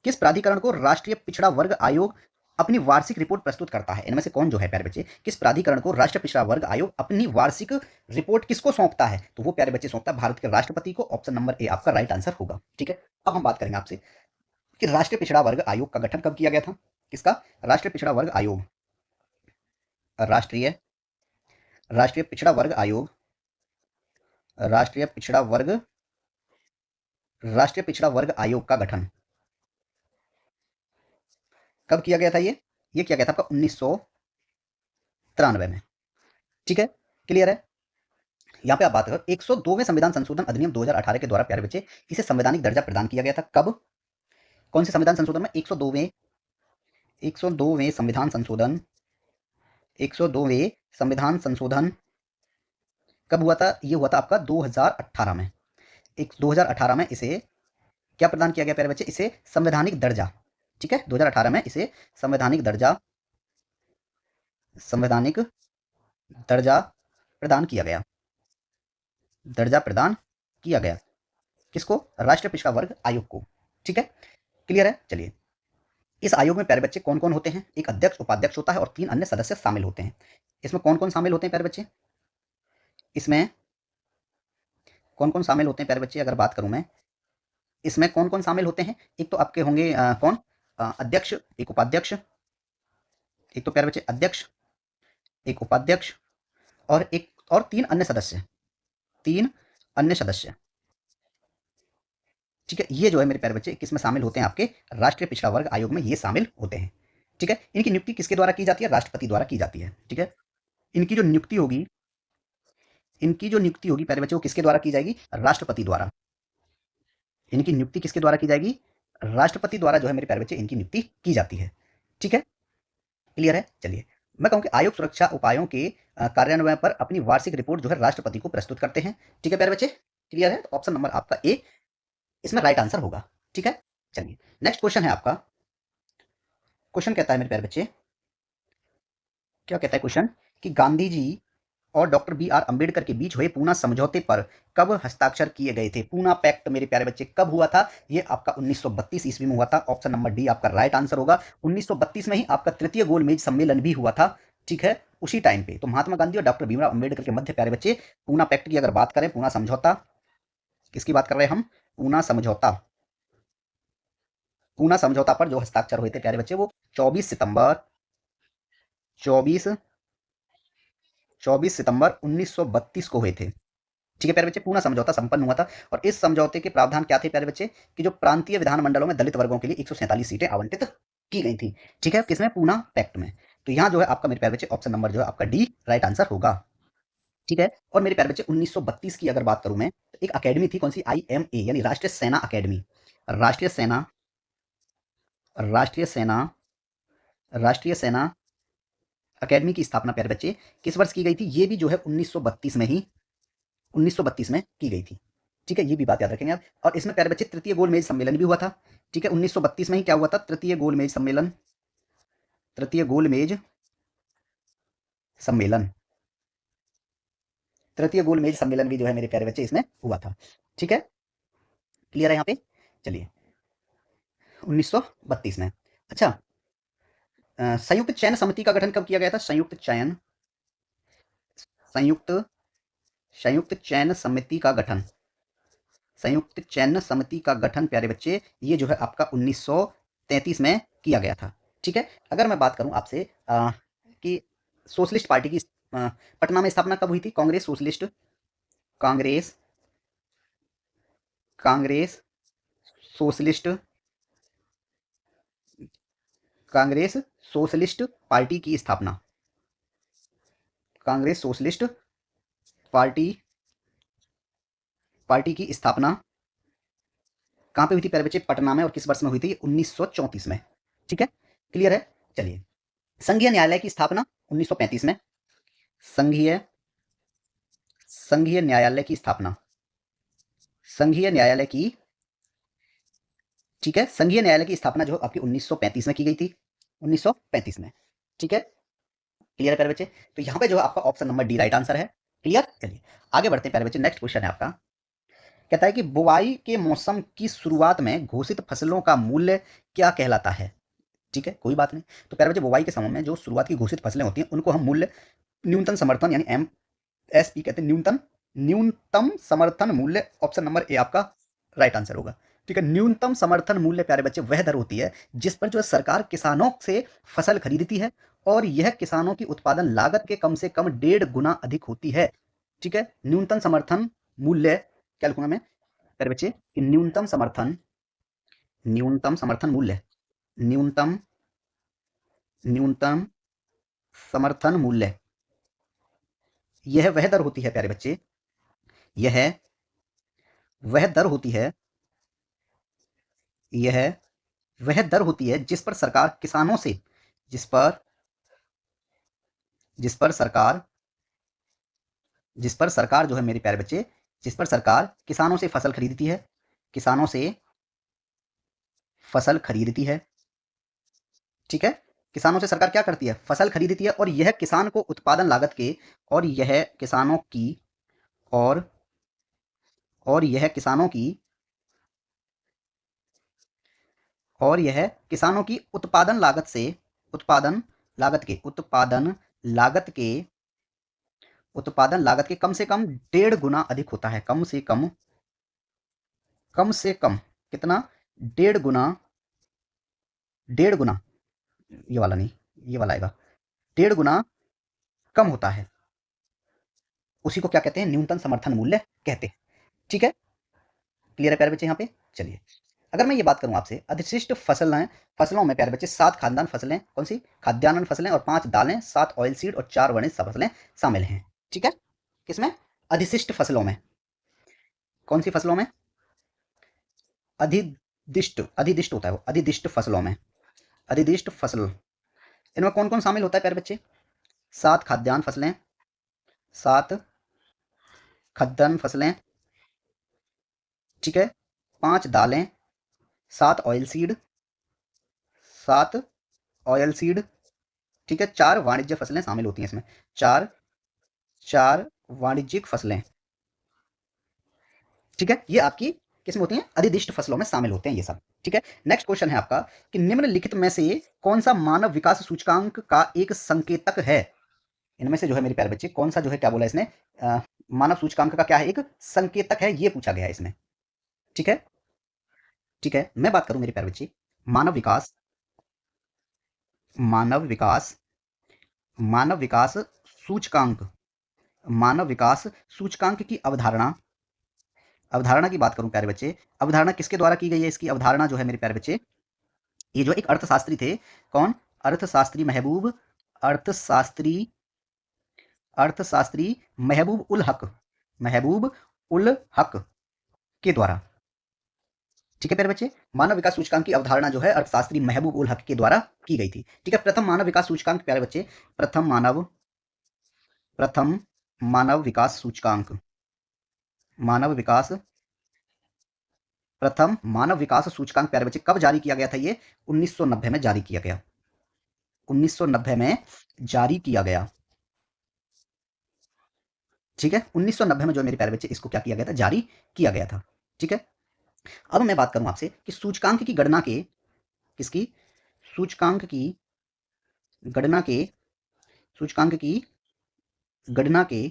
किस प्राधिकरण को राष्ट्रीय पिछड़ा वर्ग आयोग अपनी वार्षिक रिपोर्ट प्रस्तुत करता है? इनमें से कौन जो है प्यारे बच्चे, किस प्राधिकरण को राष्ट्रीय पिछड़ा वर्ग आयोग अपनी वार्षिक रिपोर्ट किसको सौंपता है? तो वो प्यारे बच्चे सौंपता है भारत के राष्ट्रपति को। ऑप्शन नंबर ए आपका राइट आंसर होगा। ठीक है, अब हम बात करेंगे आपसे कि राष्ट्रीय पिछड़ा वर्ग आयोग का गठन कब किया गया था? किसका? राष्ट्रीय पिछड़ा वर्ग आयोग। राष्ट्रीय राष्ट्रीय पिछड़ा वर्ग आयोग, राष्ट्रीय पिछड़ा वर्ग राष्ट्रीय पिछड़ा वर्ग आयोग का गठन कब किया गया था? ये किया गया था आपका 1993 में। ठीक है, क्लियर है। यहाँ पे आप बात करो 102वें संविधान संशोधन अधिनियम 2018 के द्वारा प्यारे बच्चे इसे संवैधानिक दर्जा प्रदान किया गया था। कब? कौन से संविधान संशोधन में? 102वें संविधान संशोधन 102वें संविधान संशोधन कब हुआ था? ये हुआ था आपका 2018 में। 2018 में इसे क्या प्रदान किया गया प्यारे बच्चे? इसे संवैधानिक दर्जा। ठीक है, 2018 में इसे संवैधानिक दर्जा प्रदान किया गया। दर्जा प्रदान किया गया किसको? राष्ट्रीय पिछड़ा वर्ग आयोग को। ठीक है, क्लियर है। चलिए इस आयोग में प्यारे बच्चे कौन कौन होते हैं? एक अध्यक्ष, उपाध्यक्ष होता है और 3 अन्य सदस्य शामिल होते हैं। इसमें कौन कौन शामिल होते हैं प्यारे बच्चे? इसमें कौन कौन शामिल होते हैं प्यारे बच्चे? अगर बात करूं मैं, इसमें कौन कौन शामिल होते हैं? एक तो आपके होंगे कौन? अध्यक्ष, एक उपाध्यक्ष, एक तो प्यारे बच्चे अध्यक्ष, एक उपाध्यक्ष और 3 अन्य सदस्य। 3 अन्य सदस्य। ठीक है, ये जो है मेरे प्यारे बच्चे किसमें शामिल होते हैं? आपके राष्ट्रीय पिछड़ा वर्ग आयोग में ये शामिल होते हैं। ठीक है, इनकी नियुक्ति किसके द्वारा की जाती है? राष्ट्रपति द्वारा की जाती है। ठीक है, इनकी जो नियुक्ति होगी प्यारे बच्चे वो किसके द्वारा की जाएगी? राष्ट्रपति द्वारा। इनकी नियुक्ति किसके द्वारा की जाएगी? राष्ट्रपति द्वारा जो है मेरे प्यारे बच्चे इनकी नियुक्ति की जाती है। ठीक है, क्लियर है। चलिए मैं कहूँ कि आयोग सुरक्षा उपायों के कार्यान्वयन पर अपनी वार्षिक रिपोर्ट जो है राष्ट्रपति को प्रस्तुत करते हैं। ठीक है प्यारे बच्चे, क्लियर है। तो ऑप्शन नंबर आपका ए इसमें राइट आंसर होगा। ठीक है, चलिए नेक्स्ट क्वेश्चन है आपका। क्वेश्चन कहता है मेरे प्यारे बच्चे, क्या कहता है क्वेश्चन कि गांधी जी और डॉक्टर बी आर अंबेडकर के बीच हुए पूना समझौते पर कब हस्ताक्षर किए गए थे? पूना पैक्ट मेरे प्यारे बच्चे कब हुआ था? ये आपका 1932 ईस्वी में हुआ था। ऑप्शन नंबर डी आपका राइट आंसर होगा। 1932 में ही आपका तृतीय गोलमेज सम्मेलन भी हुआ था। ठीक है, उसी टाइम पे तो महात्मा गांधी और डॉक्टर भीमराव अंबेडकर के मध्य प्यारे बच्चे पूना पैक्ट की अगर बात करें, पूना समझौता किसकी बात कर रहे हैं हम? पूना समझौता। पूना समझौता पर जो हस्ताक्षर हुए थे प्यारे बच्चे वो 24 सितंबर 1932 को हुए थे। ठीक है प्यारे बच्चे, पूना समझौता संपन्न हुआ था और इस समझौते के प्रावधान क्या थे प्यारे बच्चे? कि जो प्रांतीय विधानमंडलों में दलित वर्गों के लिए 147 सीटें आवंटित की गई थी। ठीक है, किसमें? पूना पैक्ट में। तो यहाँ जो है आपका मेरे प्यारे बच्चे ऑप्शन नंबर जो है आपका डी राइट आंसर होगा। ठीक है, और मेरे प्यारे बच्चे 1932 की अगर बात करूं मैं, तो एक अकेडमी थी, कौन सी? IMA यानी राष्ट्रीय सेना अकेडमी। राष्ट्रीय सेना राष्ट्रीय सेना राष्ट्रीय सेना अकेडमी की स्थापना प्यारे बच्चे किस वर्ष की गई थी? ये भी जो है 1932 में ही 1932 में की गई थी। ठीक है, ये भी बात याद रखेंगे आप। और इसमें प्यारे बच्चे तृतीय गोलमेज सम्मेलन भी हुआ था। ठीक है, 1932 में ही क्या हुआ था? तृतीय गोलमेज सम्मेलन तृतीय गोलमेज सम्मेलन भी जो है मेरे प्यारे बच्चे इसमें हुआ था। ठीक है, क्लियर है यहाँ पे। चलिए 1932 में। अच्छा, संयुक्त चयन समिति का गठन कब किया गया था? संयुक्त चयन समिति का गठन प्यारे बच्चे ये जो है आपका 1933 में किया गया था। ठीक है, अगर मैं बात करूं आपसे कि सोशलिस्ट पार्टी की पटना में स्थापना कब हुई थी? कांग्रेस सोशलिस्ट पार्टी की स्थापना कांग्रेस सोशलिस्ट पार्टी की स्थापना कहां पे हुई थी प्यारे बच्चे? पटना में। और किस वर्ष में हुई थी? 1934 में। ठीक है, क्लियर है। चलिए संघीय न्यायालय की स्थापना 1935 में। संघीय न्यायालय की स्थापना ठीक है, संघीय न्यायालय की स्थापना जो आपकी 1935 में की गई थी। 1935 में। ठीक है, क्लियर है प्यारे बच्चे? तो यहाँ पे जो है आपका option number D right answer है। क्लियर? चलिए आगे बढ़ते हैं प्यारे बच्चे। नेक्स्ट क्वेश्चन है आपका, कहता है कि बुआई के मौसम की शुरुआत में घोषित फसलों का मूल्य क्या कहलाता है? ठीक है, कोई बात नहीं। तो प्यारे बच्चे बुआई के समय में जो शुरुआत की घोषित फसलें होती हैं उनको हम मूल्य न्यूनतम समर्थन यानी एमएसपी कहते हैं, न्यूनतम न्यूनतम समर्थन मूल्य। ऑप्शन नंबर ए आपका राइट आंसर होगा। ठीक है, न्यूनतम समर्थन मूल्य प्यारे बच्चे वह दर होती है जिस पर जो है सरकार किसानों से फसल खरीदती है और यह किसानों की उत्पादन लागत के कम से कम 1.5 गुना अधिक होती है। ठीक है, न्यूनतम समर्थन मूल्य क्या लिखूंगा मैं प्यारे बच्चे कि न्यूनतम समर्थन मूल्य, न्यूनतम न्यूनतम समर्थन मूल्य यह वह दर होती है प्यारे बच्चे, यह वह दर होती है, यह वह दर होती है जिस पर सरकार किसानों से, जिस पर जिस पर सरकार जिस पर सरकार जो है मेरे प्यारे बच्चे, जिस पर सरकार किसानों से फसल खरीदती है, किसानों से फसल खरीदती है। ठीक है, किसानों से सरकार क्या करती है? फसल खरीदती है और यह किसान को उत्पादन लागत के और यह किसानों की और यह किसानों की और यह किसानों की उत्पादन लागत से उत्पादन लागत के उत्पादन लागत के उत्पादन लागत के कम से कम 1.5 गुना अधिक होता है। कम से कम कितना? 1.5 गुना, 1.5 गुना, ये वाला नहीं, ये वाला आएगा, 1.5 गुना कम होता है। उसी को क्या कहते हैं? न्यूनतम समर्थन मूल्य कहते हैं। ठीक है, क्लियर है प्यारे बच्चे यहाँ पे? चलिए अगर मैं ये बात करूं आपसे, अधिशिष्ट फसलों में प्यारे बच्चे 7 खाद्यान्न फसलें, कौन सी? खाद्यान्न फसलें और 5 दालें, 7 ऑयल सीड और 4 वाणिज्य फसलें शामिल हैं। ठीक है, किसमें? अधिशिष्ट फसलों में। कौन सी फसलों में? अधिदिष्ट, अधिदिष्ट होता है वो, अधिदिष्ट फसलों में, अधिदिष्ट फसल। इनमें कौन कौन शामिल होता है प्यारे बच्चे? 7 खाद्यान्न फसलें, 7 खाद्यान्न फसलें, ठीक है, 5 दालें, 7 ऑयल सीड, 7 ऑयल सीड, ठीक है, 4 वाणिज्य फसलें शामिल होती हैं इसमें, 4 4 वाणिज्यिक फसलें। ठीक है, ये आपकी किसमें होती हैं? अधिदिष्ट फसलों में शामिल होते हैं ये सब। ठीक है, नेक्स्ट क्वेश्चन है आपका कि निम्नलिखित में से कौन सा मानव विकास सूचकांक का एक संकेतक है? इनमें से जो है मेरे प्यारे बच्चे कौन सा जो है क्या बोला इसने, मानव सूचकांक का क्या है? एक संकेतक है, ये पूछा गया है इसमें। ठीक है, ठीक है, मैं बात करूं मेरे प्यारे बच्चे, मानव विकास, मानव विकास, मानव विकास सूचकांक, मानव विकास सूचकांक की अवधारणा, अवधारणा की बात करूं प्यारे बच्चे, अवधारणा किसके द्वारा की गई है? इसकी अवधारणा जो है मेरे प्यारे बच्चे, ये जो एक अर्थशास्त्री थे, कौन? अर्थशास्त्री महबूब, अर्थशास्त्री अर्थशास्त्री महबूब उल हक, महबूब उल हक के द्वारा। ठीक है प्यारे बच्चे, मानव विकास सूचकांक की अवधारणा जो है अर्थशास्त्री महबूब उल हक के द्वारा की गई थी। ठीक है, प्रथम मानव विकास सूचकांक प्यारे बच्चे, प्रथम मानव विकास सूचकांक, मानव विकास प्रथम मानव विकास सूचकांक प्यारे बच्चे कब जारी किया गया था? ये 1990 में जारी किया गया, 1990 में जारी किया गया। ठीक है, 1990 में जो मेरे प्यारे बच्चे इसको क्या किया गया था? जारी किया गया था। ठीक है, अब मैं बात करूं आपसे कि सूचकांक की गणना के, किसकी? सूचकांक की गणना के, सूचकांक की गणना के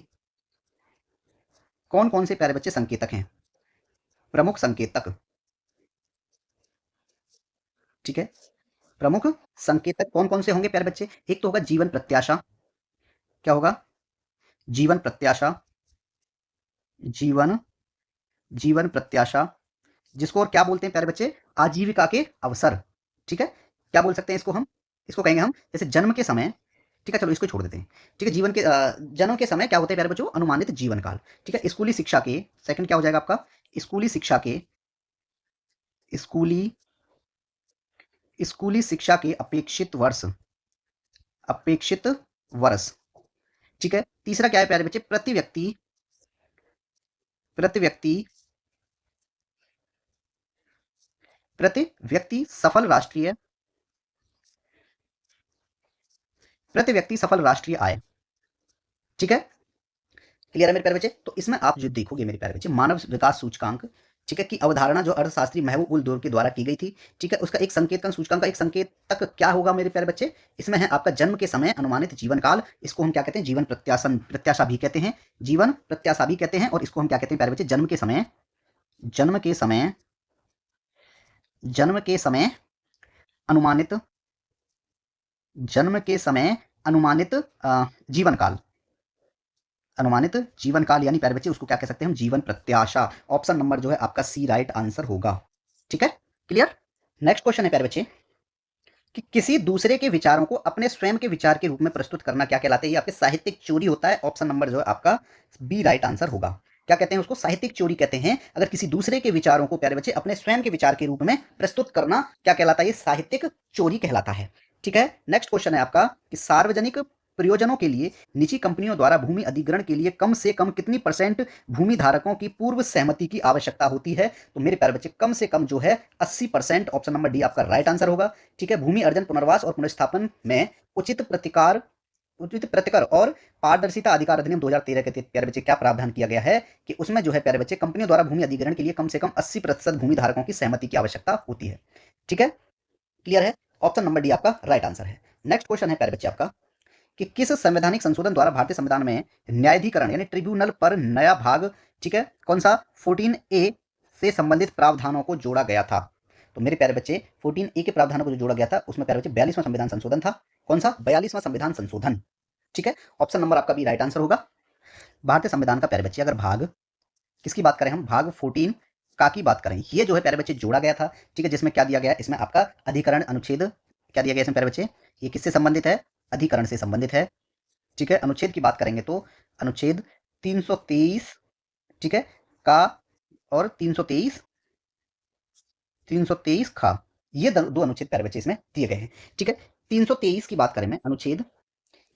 कौन कौन से प्यारे बच्चे संकेतक हैं? प्रमुख संकेतक। ठीक है, प्रमुख संकेतक कौन कौन से होंगे प्यारे बच्चे? एक तो होगा जीवन प्रत्याशा, क्या होगा? जीवन प्रत्याशा, जीवन जीवन प्रत्याशा, जिसको और क्या बोलते हैं प्यारे बच्चे? आजीविका के अवसर। ठीक है, क्या बोल सकते हैं इसको हम? इसको कहेंगे हम जैसे जन्म के समय, ठीक है, चलो इसको छोड़ देते हैं। ठीक है, जीवन के जन्म के समय क्या होते हैं प्यारे बच्चों? अनुमानित जीवन काल। ठीक है, स्कूली शिक्षा के, सेकंड क्या हो जाएगा आपका? स्कूली शिक्षा के, स्कूली स्कूली शिक्षा के अपेक्षित वर्ष, अपेक्षित वर्ष। ठीक है, तीसरा क्या है प्यारे बच्चे? प्रति व्यक्ति, प्रति व्यक्ति, प्रति व्यक्ति सफल राष्ट्रीय, प्रति व्यक्ति सफल राष्ट्रीय आय। ठीक है, क्लियर है मेरे प्यारे बच्चे। तो इसमें आप जो देखोगे मेरे प्यारे बच्चे, मानव विकास सूचकांक, ठीक है, की अवधारणा जो अर्थशास्त्री महबूब उल दूर के द्वारा की गई थी, ठीक है, उसका एक संकेतन सूचकांक का एक संकेतक क्या होगा मेरे प्यारे बच्चे, इसमें है आपका जन्म के समय अनुमानित जीवन काल, इसको हम क्या कहते हैं, जीवन प्रत्याशा भी कहते हैं, जीवन प्रत्याशा भी कहते हैं, और इसको हम क्या कहते हैं प्यारे बच्चे, जन्म के समय, जन्म के समय, जन्म के समय अनुमानित, जन्म के समय अनुमानित जीवन काल, अनुमानित जीवन काल, यानी प्यारे बच्चे उसको क्या कह सकते हैं हम, जीवन प्रत्याशा। ऑप्शन नंबर जो है आपका सी राइट आंसर होगा। ठीक है, क्लियर। नेक्स्ट क्वेश्चन है प्यारे बच्चे कि किसी दूसरे के विचारों को अपने स्वयं के विचार के रूप में प्रस्तुत करना क्या कहलाता है, ये आपके साहित्यिक चोरी होता है। ऑप्शन नंबर जो है आपका बी राइट आंसर होगा। क्या कहते हैं उसको, साहित्यिक चोरी कहते हैं। अगर किसी दूसरे के विचारों को प्यारे बच्चे अपने स्वयं के विचार के रूप में प्रस्तुत करना क्या कहलाता है, ये साहित्यिक चोरी कहलाता है। ठीक है, नेक्स्ट क्वेश्चन है आपका कि सार्वजनिक प्रयोजनों के लिए निजी कंपनियों द्वारा भूमि अधिग्रहण के लिए कम से कम कितनी % भूमि धारकों की पूर्व सहमति की आवश्यकता होती है। तो मेरे प्यारे बच्चे कम से कम जो है 80%, ऑप्शन नंबर डी आपका राइट आंसर होगा। ठीक है, भूमि अर्जन, पुनर्वास और पुनर्स्थापन में उचित प्रतिकर और पारदर्शिता अधिकार अधिनियम 2013 के तहत प्यारे बच्चे क्या प्रावधान किया गया है कि उसमें जो है प्यारे बच्चे कंपनियों द्वारा भूमि अधिग्रहण के लिए कम से कम 80% भूमि धारकों की सहमति की आवश्यकता होती है। ठीक है, क्लियर है, ऑप्शन नंबर डी आपका राइट आंसर है। नेक्स्ट क्वेश्चन है प्यारे बच्चे आपका कि किस संवैधानिक संशोधन द्वारा भारतीय संविधान में न्यायाधिकरण यानी ट्रिब्यूनल पर नया भाग, ठीक है, कौन सा, 14A से संबंधित प्रावधानों को जोड़ा गया था। तो मेरे प्यारे बच्चे 14A के प्रावधानों को जो जोड़ा गया था उसमें प्यारे बच्चे 42वां संविधान संशोधन था। कौन सा, 42वां संविधान संशोधन। ठीक है, ऑप्शन नंबर आपका भी राइट आंसर होगा। भारतीय संविधान का प्यारे बच्चे अगर भाग किसकी बात करें हम, भाग 14 का की बात करें, ये जो है प्यारे बच्चे जोड़ा गया था। ठीक है, जिसमें क्या दिया गया, इसमें आपका अधिकरण अनुच्छेद क्या दिया गया इसमें प्यारे बच्चे, ये किससे संबंधित है, अधिकरण से संबंधित है। ठीक है, अनुच्छेद की बात करेंगे तो अनुच्छेद 323, ठीक है, का और 323 खा, ये दो अनुच्छेद प्यारे बच्चे इसमें दिए गए हैं। ठीक है, 323 की बात करें मैं, अनुच्छेद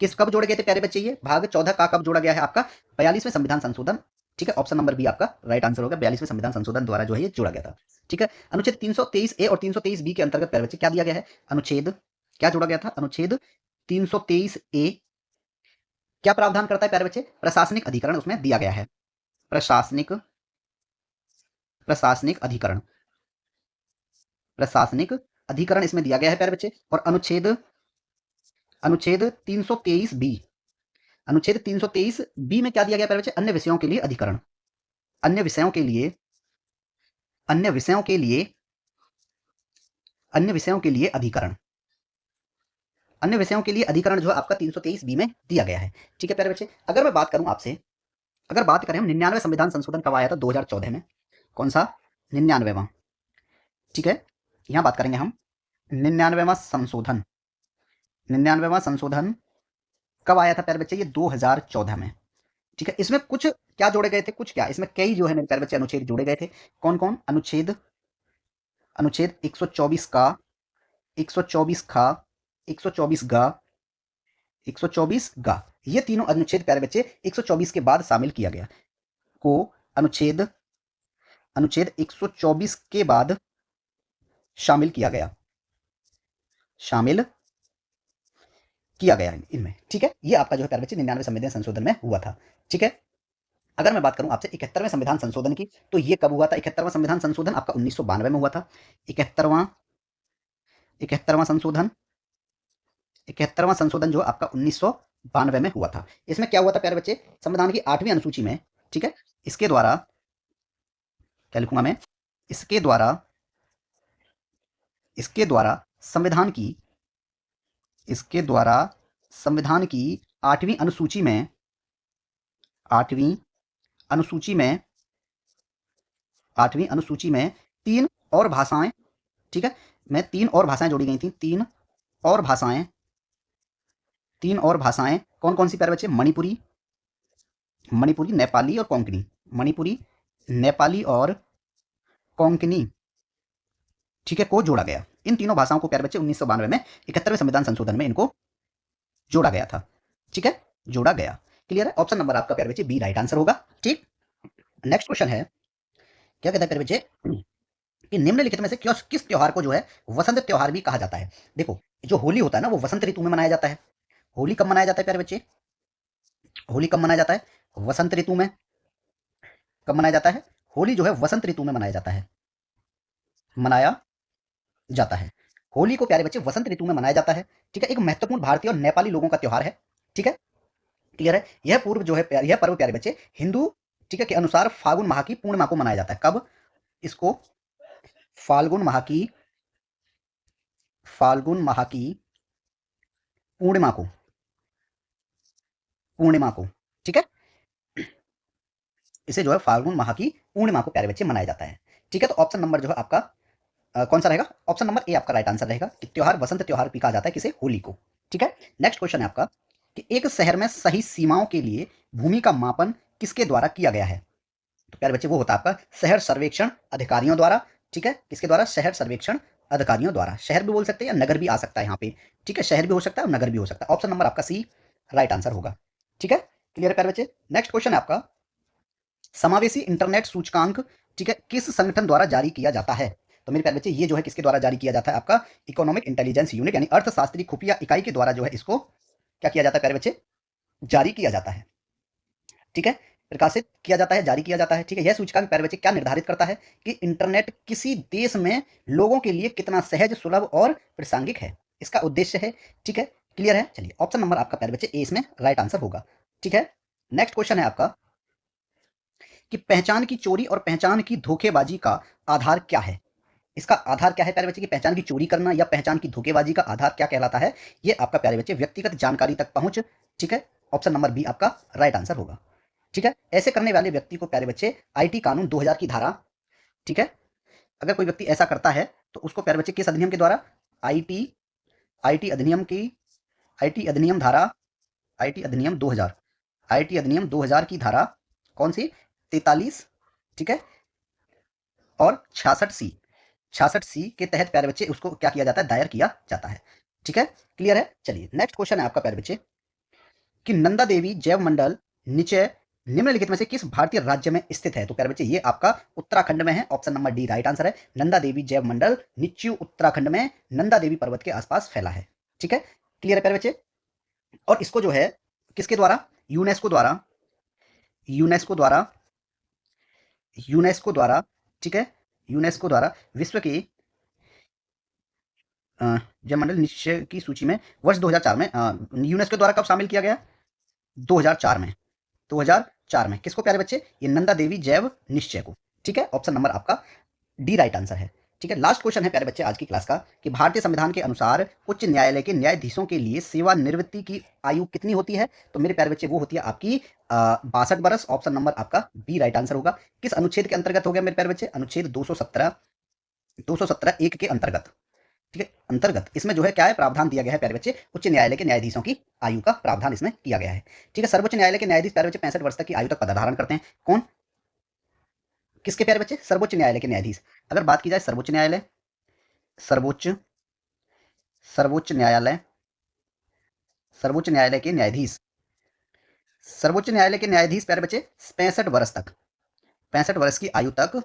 किस कब जोड़े गए थे प्यारे बच्चे, ये भाग 14 का कब जोड़ा गया है आपका, 42वें संविधान संशोधन। ठीक है, ऑप्शन नंबर बी आपका राइट आंसर होगा, 42वें संविधान संशोधन द्वारा जो है ये जोड़ा गया था। ठीक है, अनुच्छेद 323A और 323B के अंतर्गत प्यारे बच्चे क्या दिया गया है, अनुच्छेद क्या जोड़ा गया था, अनुच्छेद 323A क्या प्रावधान करता है प्यारे बच्चे, प्रशासनिक अधिकरण उसमें दिया गया है, प्रशासनिक अधिकरण, प्रशासनिक अधिकरण इसमें दिया गया है प्यारे बच्चे। और अनुच्छेद 323B, अनुच्छेद 323B में क्या दिया गया प्यारे बच्चे, अन्य विषयों के लिए अधिकरण, अन्य विषयों के लिए, अन्य विषयों के लिए, अन्य विषयों के लिए अधिकरण, अन्य विषयों के लिए अधिकरण जो है आपका 323B में दिया गया है। ठीक है प्यारे बच्चे, अगर मैं बात करूं आपसे, अगर बात करें हम 99वें संविधान संशोधन कब आया था, 2014 में। कौन सा, 99वां। ठीक है, यहां बात करेंगे हम 99वां संशोधन, 99वां संशोधन कब आया था प्यारे बच्चे, ये 2014 में। ठीक है, इसमें कुछ क्या जोड़े गए थे, कुछ क्या, इसमें कई जो है मेरे प्यारे बच्चे अनुच्छेद जोड़े गए थे। कौन कौन, अनुच्छेद 124 का, 124 खा, 124 गा, 124 गा, ये तीनों अनुच्छेद प्यारे बच्चे 124 के बाद शामिल किया गया को, अनुच्छेद 124 के बाद शामिल किया गया, शामिल किया गया इनमें। ठीक है, ये आपका जो है प्यारे बच्चे 99वें संविधान संशोधन में हुआ था। ठीक है, अगर मैं बात करूं आपसे 71वें संविधान संशोधन की, तो ये कब हुआ था, 71वां संविधान संशोधन आपका 1992 में हुआ था। 71वां संशोधन, 71वां संशोधन जो आपका 1992 में हुआ था। इसमें क्या हुआ था प्यारे बच्चे, संविधान की 8वीं अनुसूची में, ठीक है, इसके द्वारा क्या लिखूंगा मैं, इसके द्वारा संविधान की, इसके द्वारा संविधान की 8वीं अनुसूची में, 8वीं अनुसूची में, 8वीं अनुसूची में 3 और भाषाएं, ठीक है, में 3 और भाषाएं जोड़ी गई थी, 3 और भाषाएं, 3 और भाषाएं कौन कौन सी प्यारे बच्चे, मणिपुरी, मणिपुरी, नेपाली और कोंकणी, मणिपुरी, नेपाली और कोंकणी, ठीक है, को जोड़ा गया। इन तीनों भाषाओं को प्यारे बच्चे 1992 में 71वें संविधान संशोधन में इनको जोड़ा गया था। ठीक है, जोड़ा गया। क्लियर है, ऑप्शन नंबर आपका प्यारे बच्चे बी राइट आंसर होगा। ठीक, नेक्स्ट क्वेश्चन है, क्या कहता है प्यारे बच्चे कि निम्नलिखित में से किस त्योहार को जो है वसंत त्योहार भी कहा जाता है। देखो, जो होली होता है ना वो वसंत ऋतु में मनाया जाता है, होली कब मनाया जाता है प्यारे बच्चे? होली कब मनाया जाता है? वसंत ऋतु में। कब मनाया जाता है? होली जो है वसंत ऋतु में मनाया जाता है, मनाया जाता है। होली को प्यारे बच्चे वसंत ऋतु में मनाया जाता है। ठीक है, एक महत्वपूर्ण भारतीय और नेपाली लोगों का त्योहार है। ठीक है, क्लियर है। यह पूर्व जो है यह पर्व प्यारे बच्चे हिंदू, ठीक है, के अनुसार फाल्गुन माह की पूर्णिमा को मनाया जाता है। कब? इसको फाल्गुन माह की पूर्णिमा को, ठीक है, इसे जो है फाल्गुन माह की पूर्णिमा को प्यारे बच्चे मनाया जाता है। ठीक है, तो ऑप्शन नंबर जो है आपका कौन सा रहेगा? ऑप्शन नंबर ए आपका राइट आंसर रहेगा कि त्योहार वसंत त्योहार भी कहा जाता है किसे? होली को। ठीक है, नेक्स्ट क्वेश्चन है आपका कि एक शहर में सही सीमाओं के लिए भूमि का मापन किसके द्वारा किया गया है? तो प्यारे बच्चे वो होता है आपका शहर सर्वेक्षण अधिकारियों द्वारा। ठीक है, किसके द्वारा? शहर सर्वेक्षण अधिकारियों द्वारा। शहर भी बोल सकते हैं या नगर भी आ सकता है यहाँ पे। ठीक है, शहर भी हो सकता है और नगर भी हो सकता है। ऑप्शन नंबर आपका सी राइट आंसर होगा। ठीक है, क्लियर है प्यारे बच्चे। नेक्स्ट क्वेश्चन है आपका समावेशी इंटरनेट सूचकांक, ठीक है, किस संगठन द्वारा जारी किया जाता है? तो मेरे प्यारे बच्चे ये जो है किसके द्वारा जारी किया जाता है? आपका इकोनॉमिक इंटेलिजेंस यूनिट यानी अर्थशास्त्री खुफिया इकाई के द्वारा जो है इसको क्या किया जाता है प्यारे बच्चे? जारी किया जाता है। ठीक है, प्रकाशित किया जाता है, जारी किया जाता है। ठीक है, यह सूचकांक प्यारे बच्चे क्या निर्धारित करता है कि इंटरनेट किसी देश में लोगों के लिए कितना सहज, सुलभ और प्रासंगिक है, इसका उद्देश्य है। ठीक है, क्लियर है। चलिए ऑप्शन नंबर आपका प्यारे बच्चे ए इसमें राइट आंसर होगा। ठीक है, नेक्स्ट क्वेश्चन है आपका कि पहचान की चोरी और पहचान की धोखेबाजी का आधार क्या है? इसका आधार क्या है प्यारे बच्चे? कि पहचान की चोरी करना या पहचान की धोखेबाजी का आधार क्या कहलाता है? ये आपका प्यारे बच्चे व्यक्तिगत जानकारी तक पहुंच। ठीक है, ऑप्शन नंबर बी आपका राइट आंसर होगा। ठीक है, ऐसे करने वाले व्यक्ति को प्यारे बच्चे आईटी कानून 2000 की धारा, ठीक है, अगर कोई व्यक्ति ऐसा करता है तो उसको प्यारे बच्चे किस अधिनियम के द्वारा? आईटी आईटी अधिनियम की आईटी अधिनियम धारा आईटी अधिनियम 2000 आईटी अधिनियम 2000 की धारा कौन सी? 43, ठीक है, और 66C के तहत प्यारे बच्चे उसको क्या किया जाता है? दायर किया जाता है। ठीक है, क्लियर है। चलिए नेक्स्ट क्वेश्चन है आपका प्यारे बच्चे कि नंदा देवी जैव मंडल निचय निम्नलिखित में से किस भारतीय राज्य में स्थित है? तो प्यारे बच्चे ये आपका उत्तराखंड में है। Option number D right answer है। नंदा देवी जैव मंडल निच्चू उत्तराखंड में नंदा देवी पर्वत के आसपास फैला है। ठीक है, क्लियर है प्यारे बच्चे। और इसको जो है किसके द्वारा? यूनेस्को द्वारा, ठीक है, यूनेस्को द्वारा विश्व की जैव मंडल निश्चय की सूची में वर्ष 2004 में यूनेस्को द्वारा कब शामिल किया गया? 2004 में। 2004 में किसको प्यारे बच्चे? ये नंदा देवी जैव निश्चय को। ठीक है, ऑप्शन नंबर आपका डी राइट आंसर है। ठीक है, लास्ट क्वेश्चन है प्यारे बच्चे आज की क्लास का कि भारतीय संविधान के अनुसार उच्च न्यायालय के न्यायाधीशों के लिए सेवानिवृत्ति की आयु कितनी होती है? तो मेरे प्यारे बच्चे वो होती है आपकी 62 बरस। ऑप्शन नंबर आपका बी राइट आंसर होगा। किस अनुच्छेद के अंतर्गत हो गया मेरे प्यारे बच्चे? अनुच्छेद 217 एक के अंतर्गत। ठीक है, अंतर्गत इसमें जो है क्या है? प्रावधान दिया गया है प्यारे बच्चे, उच्च न्यायालय के न्यायाधीशों की आयु का प्रावधान इसमें किया गया है। ठीक है, सर्वोच्च न्यायालय के न्यायाधीश प्यारे बच्चे 65 वर्ष तक की आयु तक पदधारण करते हैं। कौन? किसके प्यारे बच्चे? सर्वोच्च न्यायालय के न्यायाधीश। अगर बात की जाए सर्वोच्च न्यायालय, सर्वोच्च सर्वोच्च न्यायालय सर्वोच्च न्यायालय के न्यायाधीश, सर्वोच्च न्यायालय के न्यायाधीश प्यारे बच्चे 65 वर्ष तक, 65 वर्ष की आयु तक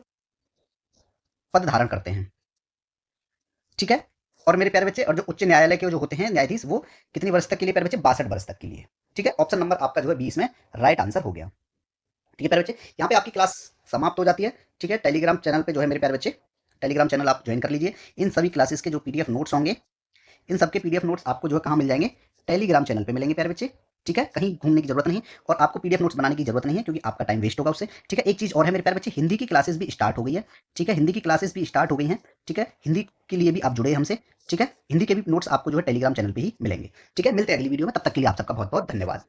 पद धारण करते हैं। ठीक है, और मेरे प्यारे बच्चे और जो उच्च न्यायालय के जो होते हैं न्यायाधीश वो कितनी वर्ष तक के लिए प्यारे बच्चे? 62 वर्ष तक के लिए। ठीक है, ऑप्शन नंबर आपका जो है 20 में राइट आंसर हो गया। ठीक है प्यारे बच्चे, यहाँ पे आपकी क्लास समाप्त हो जाती है। ठीक है, टेलीग्राम चैनल पे जो है मेरे प्यारे बच्चे, टेलीग्राम चैनल आप ज्वाइन कर लीजिए। इन सभी क्लासेस के जो पीडीएफ नोट्स होंगे, इन सबके पीडीएफ नोट्स आपको जो है कहाँ मिल जाएंगे? टेलीग्राम चैनल पे मिलेंगे प्यारे बच्चे। ठीक है, कहीं घूमने की जरूरत नहीं और आपको पीडीएफ नोट्स बनाने की जरूरत नहीं है क्योंकि आपका टाइम वेस्ट होगा उससे। ठीक है, एक चीज़ और है मेरे प्यारे बच्चे, हिंदी की क्लासेस भी स्टार्ट हो गई है। ठीक है, हिंदी की क्लासेस भी स्टार्ट हो गई हैं। ठीक है, हिंदी के लिए भी आप जुड़े हमसे। ठीक है, हिंदी के भी नोट्स आपको जो है टेलीग्राम चैनल पर ही मिलेंगे। ठीक है, मिलते हैं अगली वीडियो में, तब तक के लिए आप सबका बहुत बहुत धन्यवाद।